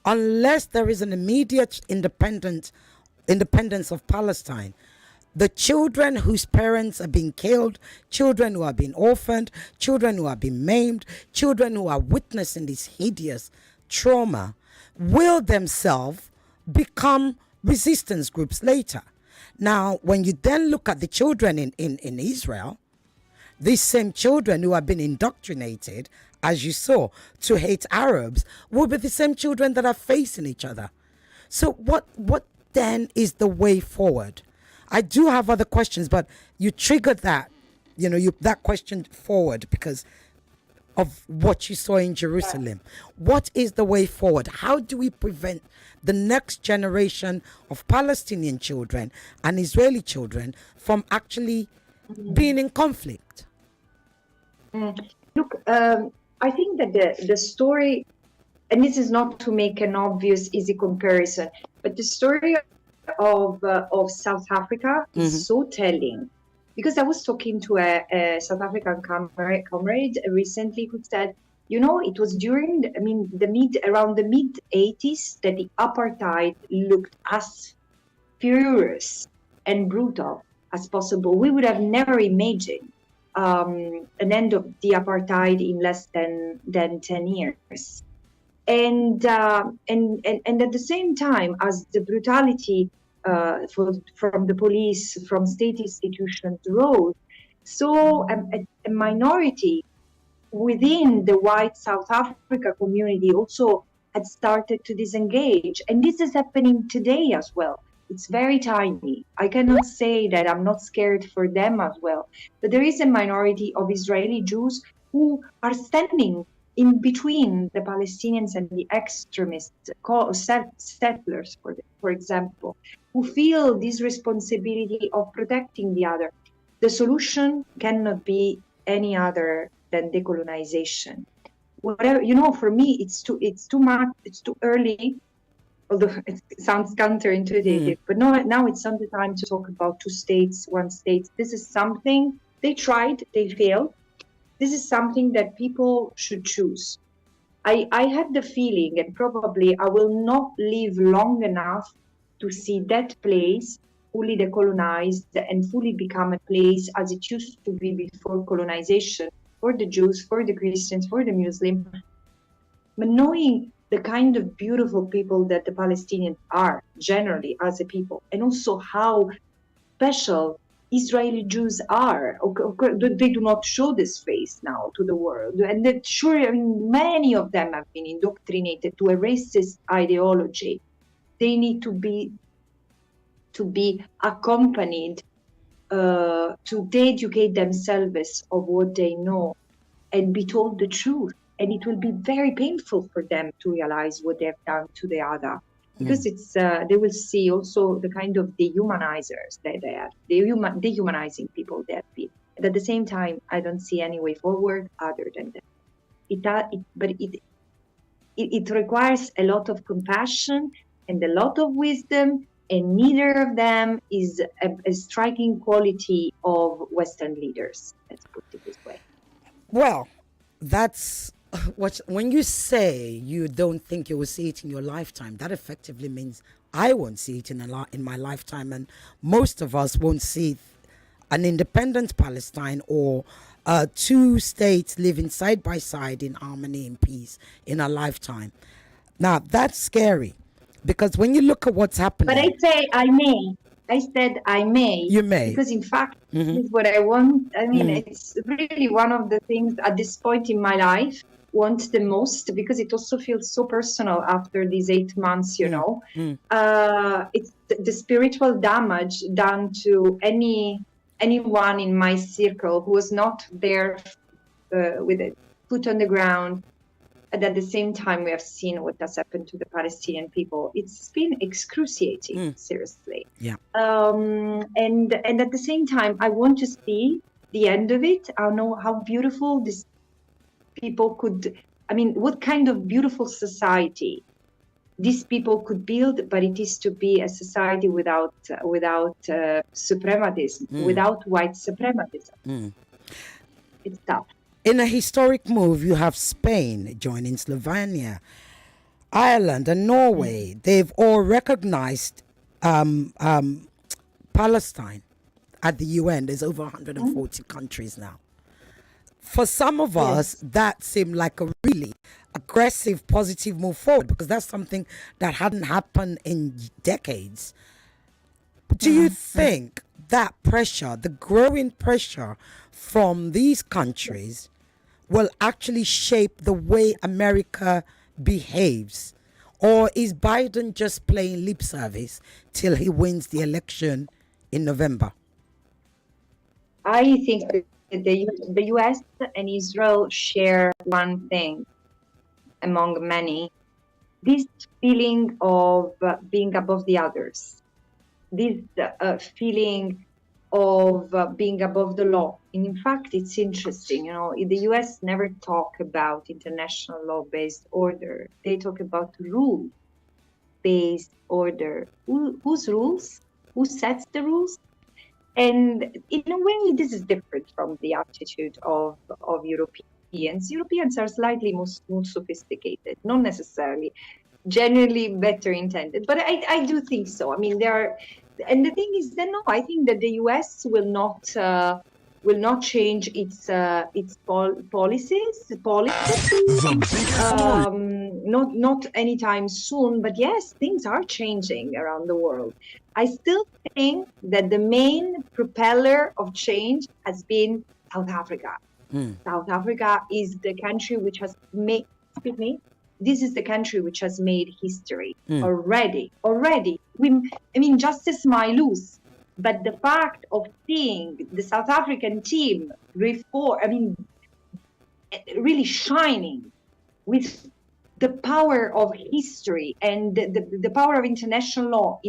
unless there is an immediate independence of Palestine, the children whose parents are being killed, children who are being orphaned, children who are being maimed, children who are witnessing this hideous trauma will themselves become resistance groups later. Now, when you then look at the children in Israel, these same children who have been indoctrinated, as you saw, to hate Arabs, will be the same children that are facing each other. So what then is the way forward? I do have other questions, but you triggered that, that question forward because of what you saw in Jerusalem. What is the way forward? How do we prevent the next generation of Palestinian children and Israeli children from actually being in conflict?
Look, I think that the story, and this is not to make an obvious, easy comparison, but the story of South Africa is so telling. Because I was talking to a South African comrade recently who said, it was during, around the mid 80s that the apartheid looked as furious and brutal as possible. We would have never imagined an end of the apartheid in less than 10 years. And at the same time, as the brutality from the police, from state institutions rose, so a minority within the white South Africa community also had started to disengage. And this is happening today as well. It's very tiny. I cannot say that I'm not scared for them as well. But there is a minority of Israeli Jews who are standing in between the Palestinians and the extremists, settlers, for example, who feel this responsibility of protecting the other. The solution cannot be any other than decolonization. Whatever, for me, it's too much, it's too early, although it sounds counterintuitive, but now it's not the time to talk about two states, one state. This is something they tried, they failed. This is something that people should choose. I have the feeling, and probably I will not live long enough to see that place fully decolonized and fully become a place as it used to be before colonization, for the Jews, for the Christians, for the Muslims. But knowing the kind of beautiful people that the Palestinians are generally as a people, and also how special Israeli Jews are. They do not show this face now to the world. And that many of them have been indoctrinated to a racist ideology. They need to be accompanied to educate themselves of what they know and be told the truth. And it will be very painful for them to realize what they've done to the other. Because they will see also the kind of dehumanizers that they are, dehumanizing people they have been. And at the same time, I don't see any way forward other than that. It requires a lot of compassion and a lot of wisdom, and neither of them is a striking quality of Western leaders. Let's put it this way.
Well, that's when you say you don't think you will see it in your lifetime, that effectively means I won't see it in my lifetime, and most of us won't see an independent Palestine or two states living side by side in harmony and peace in our lifetime. Now, that's scary, because when you look at what's happening...
But I say I may. I said I may.
You may.
Because in fact, this is what I want. I mean, it's really one of the things at this point in my life want the most, because it also feels so personal after these 8 months, you know. It's the spiritual damage done to anyone in my circle who was not there with a foot on the ground. And at the same time, we have seen what has happened to the Palestinian people. It's been excruciating, seriously.
Yeah.
And at the same time, I want to see the end of it. I know how beautiful these people could, I mean, what kind of beautiful society these people could build, but it is to be a society without suprematism, without white suprematism. It's tough.
In a historic move, you have Spain joining Slovenia, Ireland, and Norway. They've all recognized Palestine at the UN. There's over 140 countries now. For some of us, that seemed like a really aggressive, positive move forward, because that's something that hadn't happened in decades. Do you think that pressure, the growing pressure from these countries, will actually shape the way America behaves? Or is Biden just playing lip service till he wins the election in November?
I think that the US and Israel share one thing among many, this feeling of being above the others, this feeling of being above the law. And in fact, it's interesting, you know, the US never talk about international law-based order. They talk about rule-based order. Whose rules? Who sets the rules? And in a way, this is different from the attitude of Europeans. Europeans are slightly more sophisticated, not necessarily generally better intended, but I do think so. I mean, there are, and the thing is that no, I think that the US will not change its policies, not anytime soon. But yes, things are changing around the world. I still think that the main propeller of change has been South Africa. South Africa is the country which has made. Excuse me. This is the country which has made history already. I mean, justice might lose, but the fact of seeing the South African team really shining with the power of history and the power of international law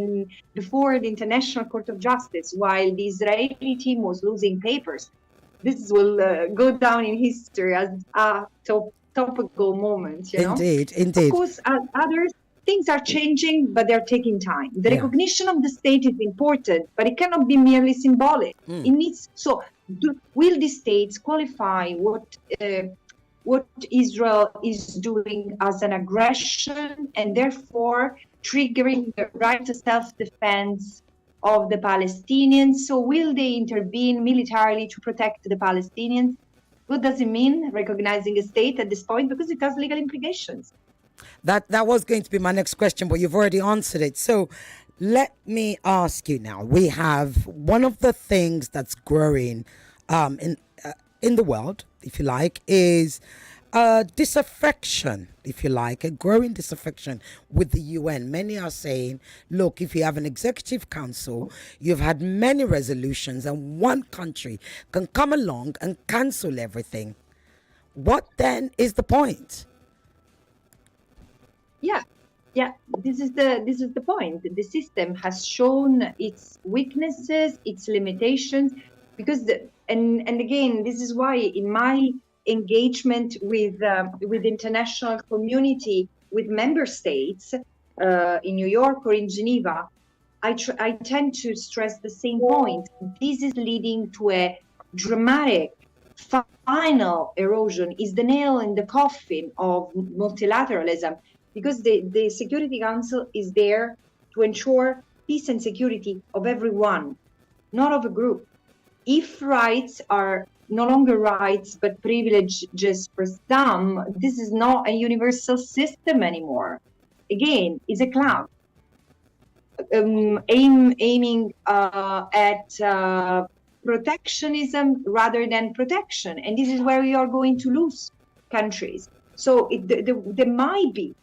before the International Court of Justice, while the Israeli team was losing papers. This will go down in history as a topical moment, you know?
Indeed.
Of course, other things are changing, but they're taking time. The recognition of the state is important, but it cannot be merely symbolic. It needs, will the states qualify what Israel is doing as an aggression, and therefore triggering the right to self-defense of the Palestinians? So will they intervene militarily to protect the Palestinians? What does it mean, recognizing a state at this point? Because it has legal implications.
That was going to be my next question, but you've already answered it. So let me ask you now. We have one of the things that's growing in the world, if you like, is disaffection, if you like, a growing disaffection with the UN. Many are saying, look, if you have an executive council, you've had many resolutions, and one country can come along and cancel everything. What then is the point?
Yeah. This is the point. The system has shown its weaknesses, its limitations, because and again, this is why in my engagement with international community, with member states in New York or in Geneva, I tend to stress the same point. This is leading to a dramatic final erosion, is the nail in the coffin of multilateralism, because the Security Council is there to ensure peace and security of everyone, not of a group. If rights are no longer rights but privileges for some, this is not a universal system anymore. Again, it's a clown aiming at protectionism rather than protection, and this is where we are going to lose countries. So there might be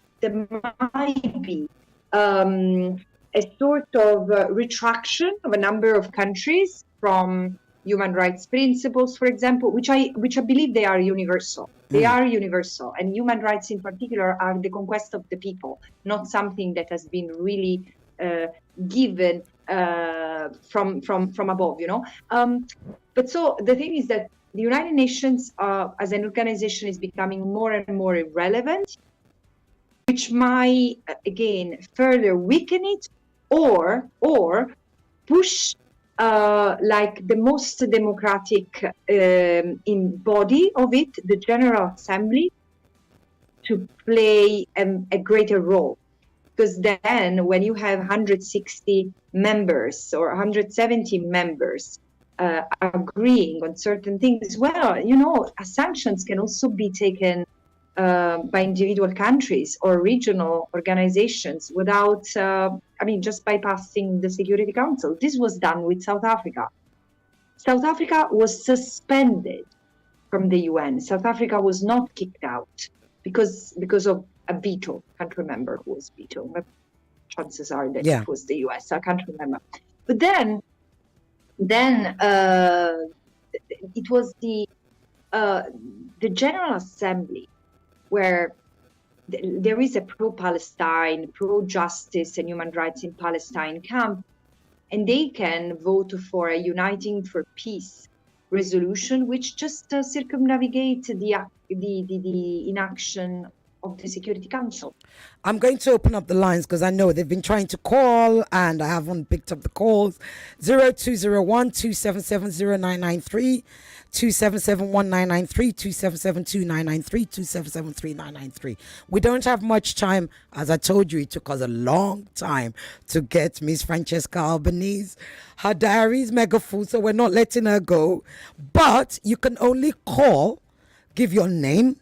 a sort of retraction of a number of countries from human rights principles, for example, which I believe they are universal. They are universal, and human rights in particular are the conquest of the people, not something that has been really given from above, you know. But so the thing is that the United Nations as an organization is becoming more and more irrelevant, which might again further weaken it or push like the most democratic in body of it, the General Assembly, to play a greater role. Because then when you have 160 members or 170 members agreeing on certain things, well, you know, sanctions can also be taken by individual countries or regional organizations without, just bypassing the Security Council. This was done with South Africa. South Africa was suspended from the UN. South Africa was not kicked out because of a veto. I can't remember who was veto, but chances are that it was the US. I can't remember. But then it was the General Assembly, where there is a pro-Palestine, pro-justice and human rights in Palestine camp, and they can vote for a Uniting for Peace resolution, which just circumnavigates the inaction of the Security Council.
I'm going to open up the lines because I know they've been trying to call and I haven't picked up the calls. 0201 277 0993, 277 1993, 277 2993, 277 3993. We don't have much time. As I told you, it took us a long time to get Miss Francesca Albanese. Her diary is mega full, so we're not letting her go. But you can only call, give your name,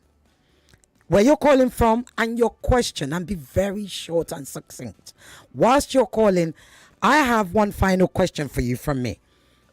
where you're calling from, and your question, and be very short and succinct. Whilst you're calling, I have one final question for you from me,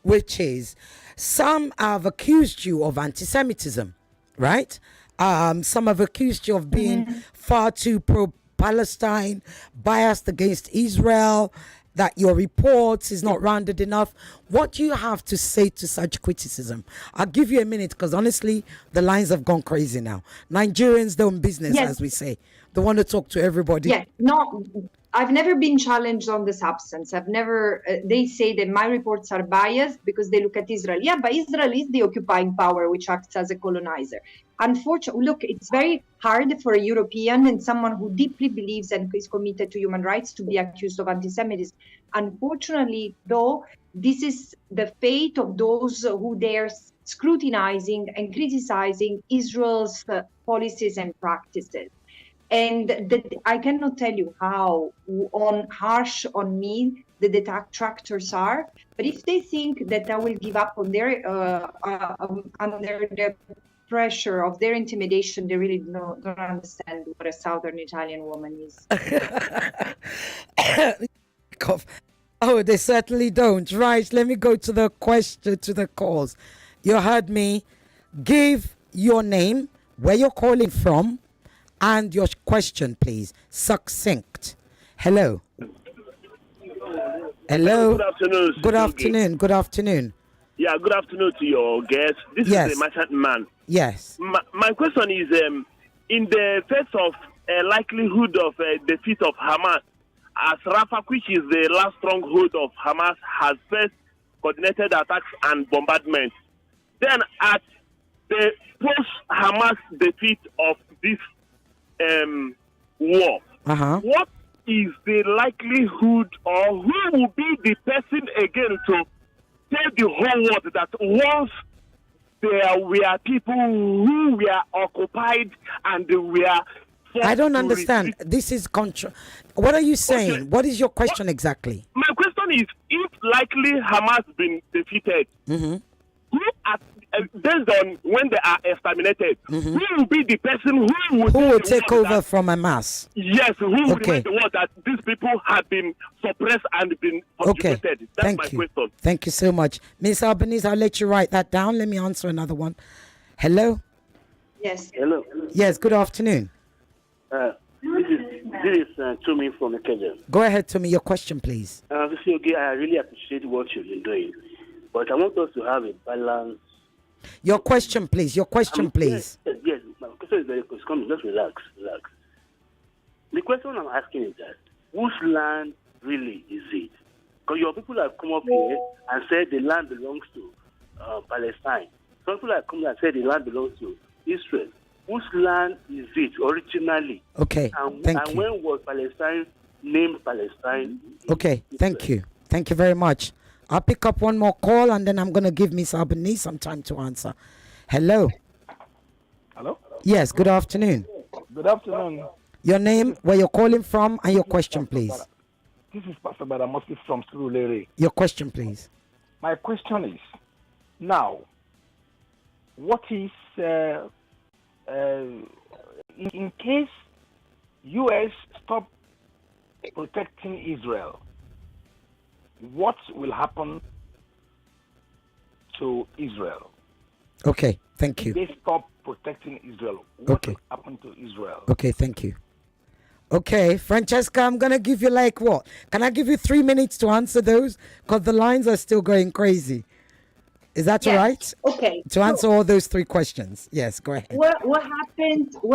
which is, some have accused you of anti-Semitism, right? Some have accused you of being far too pro-Palestine, biased against Israel, that your reports is not rounded enough. What do you have to say to such criticism? I'll give you a minute because honestly, the lines have gone crazy now. Nigerians don't business, as we say. They want to talk to everybody.
Yeah, no, I've never been challenged on the substance. I've never, they say that my reports are biased because they look at Israel. Yeah, but Israel is the occupying power which acts as a colonizer. Unfortunately, look, it's very hard for a European and someone who deeply believes and is committed to human rights to be accused of anti-Semitism. Unfortunately, though, this is the fate of those who dare scrutinizing and criticizing Israel's policies and practices. And I cannot tell you how harsh on me the detractors are, but if they think that I will give up on their under the pressure of their intimidation, they really don't understand what a Southern Italian woman is.
Oh, they certainly don't. Right, let me go to the question, to the calls. You heard me. Give your name, where you're calling from, and your question, please. Succinct. Hello. Hello.
Good afternoon.
Good afternoon. Good afternoon.
Yeah, good afternoon to your guest. This is a merchant man.
Yes.
My question is, in the face of a likelihood of defeat of Hamas, as Rafah, which is the last stronghold of Hamas, has first coordinated attacks and bombardments, then at the post-Hamas defeat of this war, what is the likelihood, or who will be the person again to tell the whole world that once there were people who were occupied and were...
I don't understand. This is what are you saying? Okay. What is your question exactly?
My question is, if likely Hamas been defeated, who based on when they are exterminated, who will be the person who will
take over from Hamas?
Yes, who will remind the world that these people have been suppressed and been subjugated? That's my question.
Thank you so much. Ms. Albanese, I'll let you write that down. Let me answer another one. Hello?
Yes.
Hello.
Yes, good afternoon.
This is Tumi from Ikeja.
Go ahead, Tommy. Your question, please.
I really appreciate what you've been doing, but I want us to have a balance.
Your question, please. Your question, please.
Yes, my question is very close. Come, just relax. The question I'm asking is that whose land really is it? Because your people have come up here and said the land belongs to Palestine. Some people have come and said the land belongs to Israel. Whose land is it originally?
Okay, thank you.
And when was Palestine named Palestine?
Okay, thank you. Thank you very much. I'll pick up one more call and then I'm going to give Miss Albanese some time to answer. Hello?
Hello?
Yes, good afternoon.
Good afternoon.
Your name, where you're calling from, and your question, please.
This is Pastor Badamoski from Surulere.
Your question, please.
My question is, now, what is, in case U.S. stop protecting Israel, what will happen to Israel?
Okay, thank you.
If they stop protecting Israel, what will happen to Israel?
Okay, thank you. Okay, Francesca, I'm going to give you like what? Can I give you 3 minutes to answer those? Because the lines are still going crazy. Is that all right?
Okay.
To answer all those 3 questions. Yes, go ahead.
What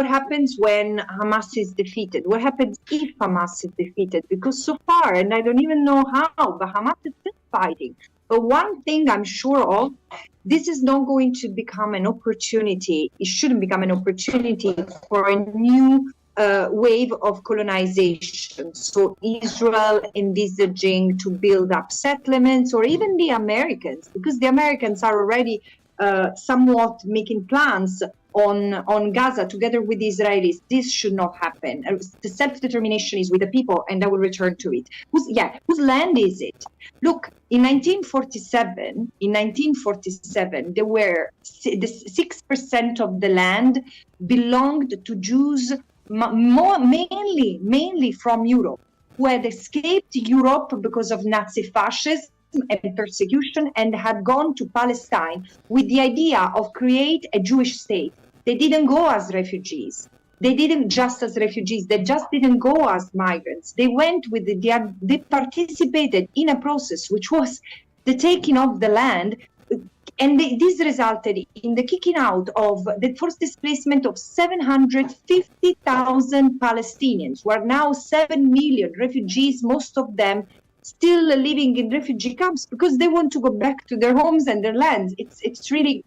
happens when Hamas is defeated? What happens if Hamas is defeated? Because so far, and I don't even know how, but Hamas is still fighting. But one thing I'm sure of, this is not going to become an opportunity. It shouldn't become an opportunity for a new wave of colonization. So Israel envisaging to build up settlements, or even the Americans, because the Americans are already somewhat making plans on Gaza together with the Israelis. This should not happen. The self-determination is with the people, and I will return to it. Whose land is it? Look, in 1947, there were 6% of the land belonged to Jews, mainly from Europe, who had escaped Europe because of Nazi fascism and persecution, and had gone to Palestine with the idea of create a Jewish state. They didn't go as refugees. They didn't just as refugees. They just didn't go as migrants. They went with they participated in a process which was the taking of the land. And this resulted in the kicking out of the forced displacement of 750,000 Palestinians, who are now 7 million refugees, most of them still living in refugee camps because they want to go back to their homes and their lands. It's really,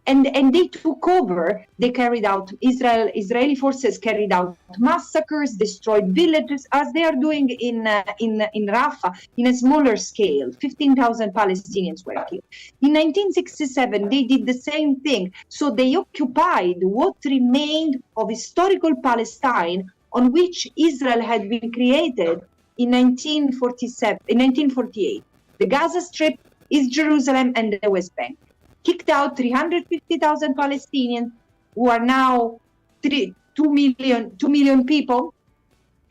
and they took over. They carried out, Israeli forces carried out massacres, destroyed villages, as they are doing in Rafah in a smaller scale. 15,000 Palestinians were killed. In 1967, they did the same thing. So they occupied what remained of historical Palestine, on which Israel had been created in 1948. The Gaza Strip, East Jerusalem, and the West Bank. Kicked out 350,000 Palestinians, who are now 2 million people,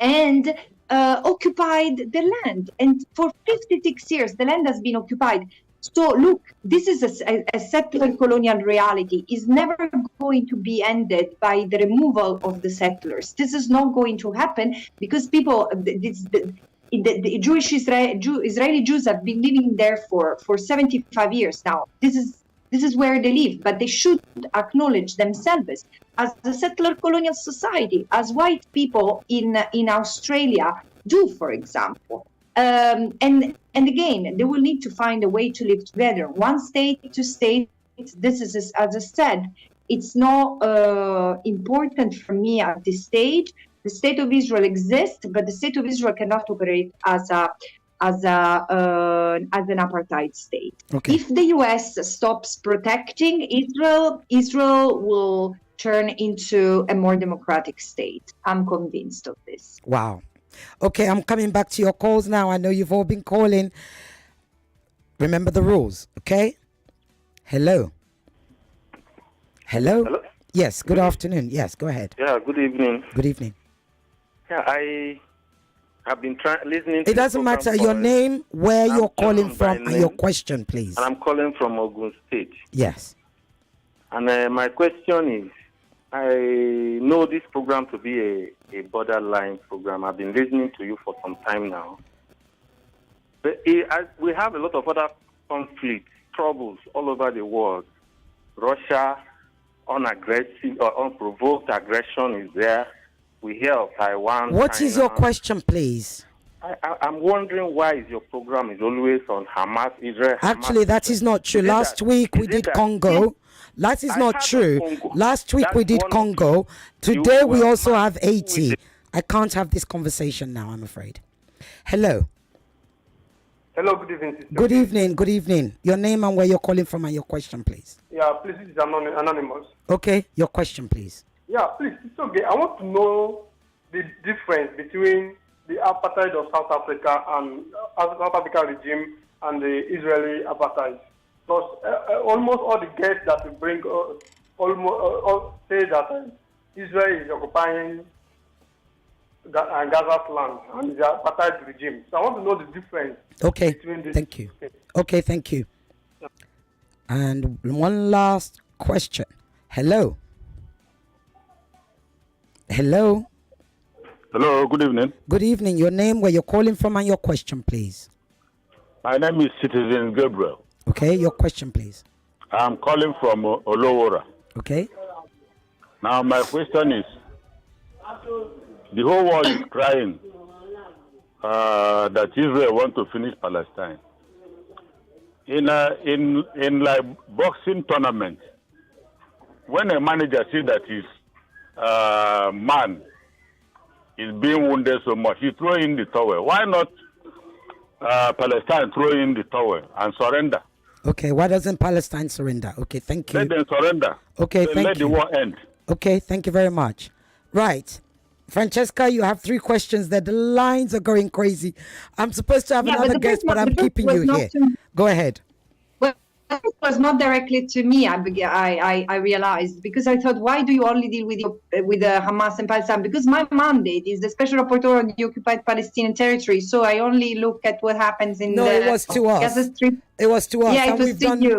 and occupied the land. And for 56 years, the land has been occupied. So look, this is a settler colonial reality. Is never going to be ended by the removal of the settlers. This is not going to happen because people, the Jewish Israeli Jews have been living there for 75 years now. This is where they live, but they should acknowledge themselves as a settler colonial society, as white people in Australia do, for example. And again, they will need to find a way to live together. One state, 2 states. This is, as I said, it's not important for me at this stage. The state of Israel exists, but the state of Israel cannot operate as an apartheid state.
Okay.
If the U.S. stops protecting Israel, Israel will turn into a more democratic state. I'm convinced of this.
Wow. Okay, I'm coming back to your calls now. I know you've all been calling. Remember the rules, okay? Hello?
Hello?
Yes, good afternoon. Yes, go ahead.
Yeah, good evening.
Good evening.
Yeah, I have been listening to
it doesn't matter your name, where you're calling from, and your question, please.
And I'm calling from Ogun State.
Yes.
And my question is,
I know this program to be a borderline program. I've been listening to you for some time now. But we have a lot of other conflicts, troubles all over the world. Russia, unaggressive or unprovoked aggression is there. We hear of Taiwan.
What
China.
is your question, please?
I'm wondering why your program is always on Hamas, Israel.
Actually,
Hamas,
that is not true. Last week we did Congo. That is not true. Last week we did Congo. Today we also have Haiti. I can't have this conversation now, I'm afraid. Hello.
Hello, good evening, sister.
Good evening, good evening. Your name and where you're calling from and your question, please.
Yeah, please, this is anonymous.
Okay, your question, please.
Yeah, please, it's okay. I want to know the difference between the apartheid of South Africa and South Africa regime and the Israeli apartheid. Because almost all the guests that we bring say that Israel is occupying Gaza's land and the apartheid regime. So I want to know the difference.
Okay,
between these.
thank you. Okay, thank you. And one last question. Hello. Hello.
Hello, good evening.
Good evening. Your name, where you're calling from, and your question, please.
My name is Citizen Gabriel.
Okay, your question, please.
I'm calling from Olowora.
Okay.
Now, my question is, the whole world is crying that Israel wants to finish Palestine. In like boxing tournament, when a manager sees that his man is being wounded so much, he throw in the towel. Why not Palestine throw in the towel and surrender?
Okay, why doesn't Palestine surrender? Okay, thank you.
Let them surrender.
Okay,
then
thank
let
you.
the war end.
Okay, thank you very much. Right. Francesca, you have 3 questions there. The lines are going crazy. I'm supposed to have another guest, but I'm keeping you here. Go ahead.
It was not directly to me. I realized, because I thought, why do you only deal with Hamas and Palestine? Because my mandate is the special rapporteur on the occupied Palestinian territory. So I only look at what happens in
it was to us.
Gaza Strip.
It was to us.
Yeah,
and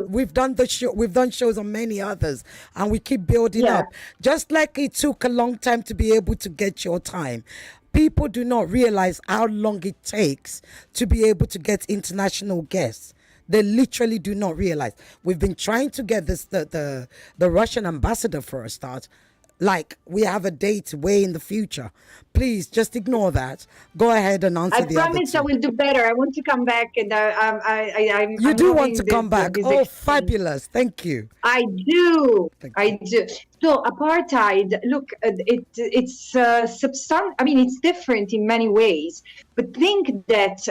we've done the show. We've done shows on many others, and we keep building up. Just like it took a long time to be able to get your time. People do not realize how long it takes to be able to get international guests. They literally do not realize. We've been trying to get the Russian ambassador for a start. Like, we have a date way in the future. Please, just ignore that. Go ahead and answer the other two.
I promise I will do better. I want to come back, and I'm
You do want to come back. Oh, fabulous. Thank you.
I do. I do. So apartheid, look, it's substantial. I mean, it's different in many ways. But think that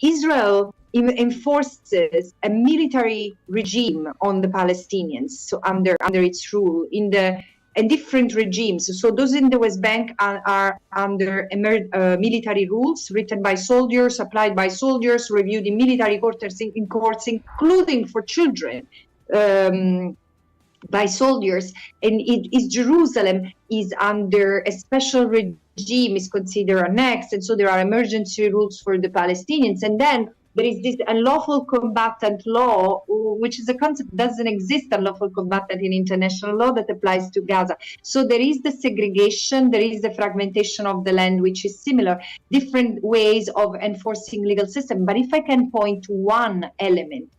Israel enforces a military regime on the Palestinians, so under its rule in different regimes. So those in the West Bank are under military rules written by soldiers, applied by soldiers, reviewed in military courts, including for children, by soldiers. And Jerusalem is under a special regime, is considered annexed, and so there are emergency rules for the Palestinians. And then there is this unlawful combatant law, which is a concept that doesn't exist, unlawful combatant in international law, that applies to Gaza. So there is the segregation, there is the fragmentation of the land, which is similar, different ways of enforcing legal system. But if I can point to one element,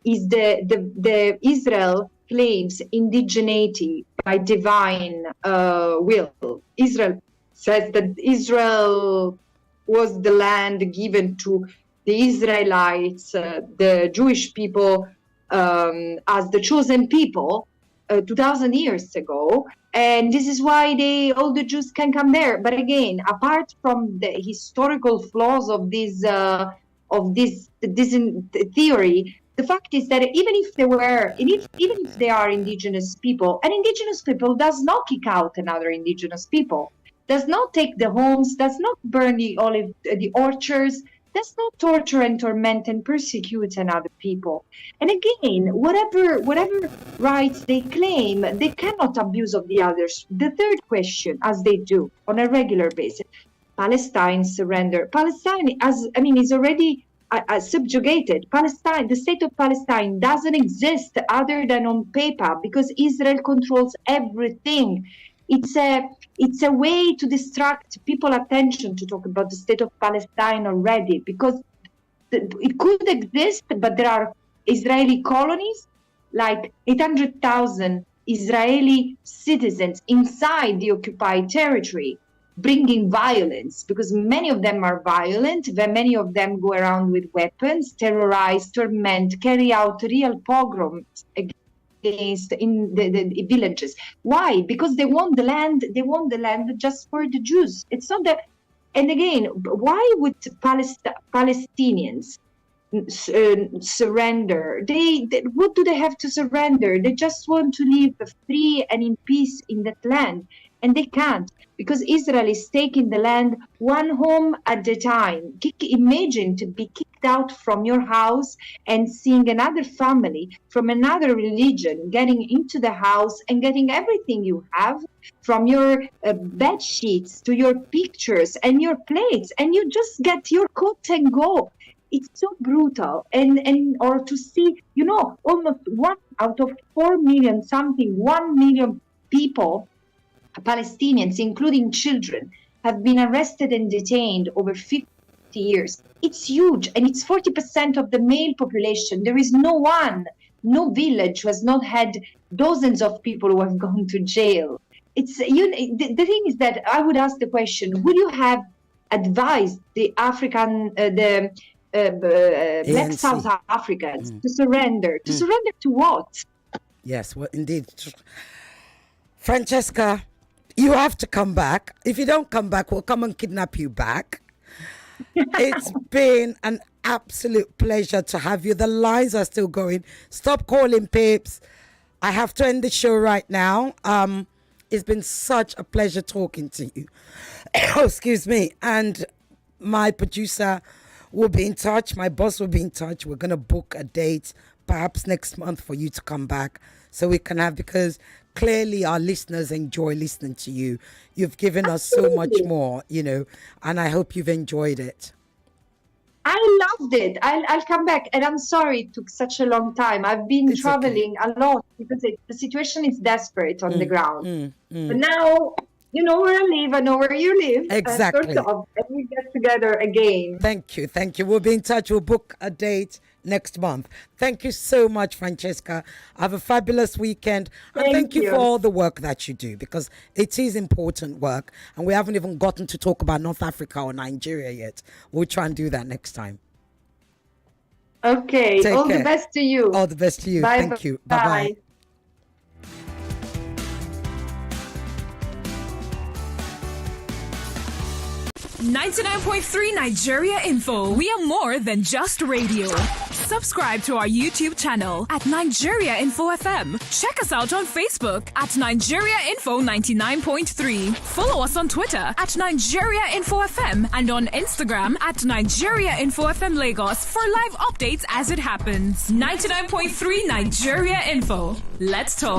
is the Israel claims indigeneity by divine will. Israel says that Israel was the land given to the Israelites, the Jewish people, as the chosen people 2,000 years ago. And this is why all the Jews can come there. But again, apart from the historical flaws of this theory, the fact is that even if they are indigenous people, an indigenous people does not kick out another indigenous people, does not take the homes, does not burn the orchards, does not torture and torment and persecute another people. And again, whatever rights they claim, they cannot abuse of the others. The third question, as they do on a regular basis, Palestine surrender. Palestine, is already subjugated. Palestine, the state of Palestine doesn't exist other than on paper because Israel controls everything. It's a way to distract people's attention to talk about the state of Palestine already, because it could exist, but there are Israeli colonies, like 800,000 Israeli citizens inside the occupied territory, bringing violence, because many of them are violent, many of them go around with weapons, terrorize, torment, carry out real pogroms against in the villages. Why? Because they want the land just for the Jews. It's not that. And again, why would Palestinians surrender? What do they have to surrender? They just want to live free and in peace in that land, and they can't, because Israel is taking the land one home at a time. Imagine to be kicked out from your house and seeing another family from another religion getting into the house and getting everything you have, from your bed sheets to your pictures and your plates, and you just get your coat and go. It's so brutal. And or to see, almost 1 out of 4 million something, 1 million people, Palestinians, including children, have been arrested and detained over 50 years. It's huge, and it's 40% of the male population. There is no village who has not had dozens of people who have gone to jail. It's the thing is that I would ask the question: would you have advised the African, Black South Africans to surrender? To surrender to what?
Yes, well, indeed. Francesca, you have to come back. If you don't come back, we'll come and kidnap you back. It's been an absolute pleasure to have you. The lines are still going. Stop calling, Pips. I have to end the show right now. It's been such a pleasure talking to you. Excuse me. And my producer will be in touch. My boss will be in touch. We're going to book a date perhaps next month for you to come back so we can have, because clearly our listeners enjoy listening to you. You've given us so much more, and I hope you've enjoyed it.
I loved it. I'll come back, and I'm sorry it took such a long time. I've been traveling a lot because the situation is desperate on the ground. But now, you know where I live, I know where you live.
Exactly.
And we get together again.
Thank you. We'll be in touch. We'll book a date next month. Thank you so much, Francesca. Have a fabulous weekend. And thank you for all the work that you do, because it is important work. And we haven't even gotten to talk about North Africa or Nigeria yet. We'll try and do that next time.
Okay.
Take
all
care.
the best to you.
All the best to you.
Bye.
Thank you. Bye-bye.
99.3 Nigeria Info. We are more than just radio. Subscribe to our YouTube channel at Nigeria Info FM. Check us out on Facebook at Nigeria Info 99.3. Follow us on Twitter at Nigeria Info FM and on Instagram at Nigeria Info FM Lagos for live updates as it happens. 99.3 Nigeria Info. Let's talk.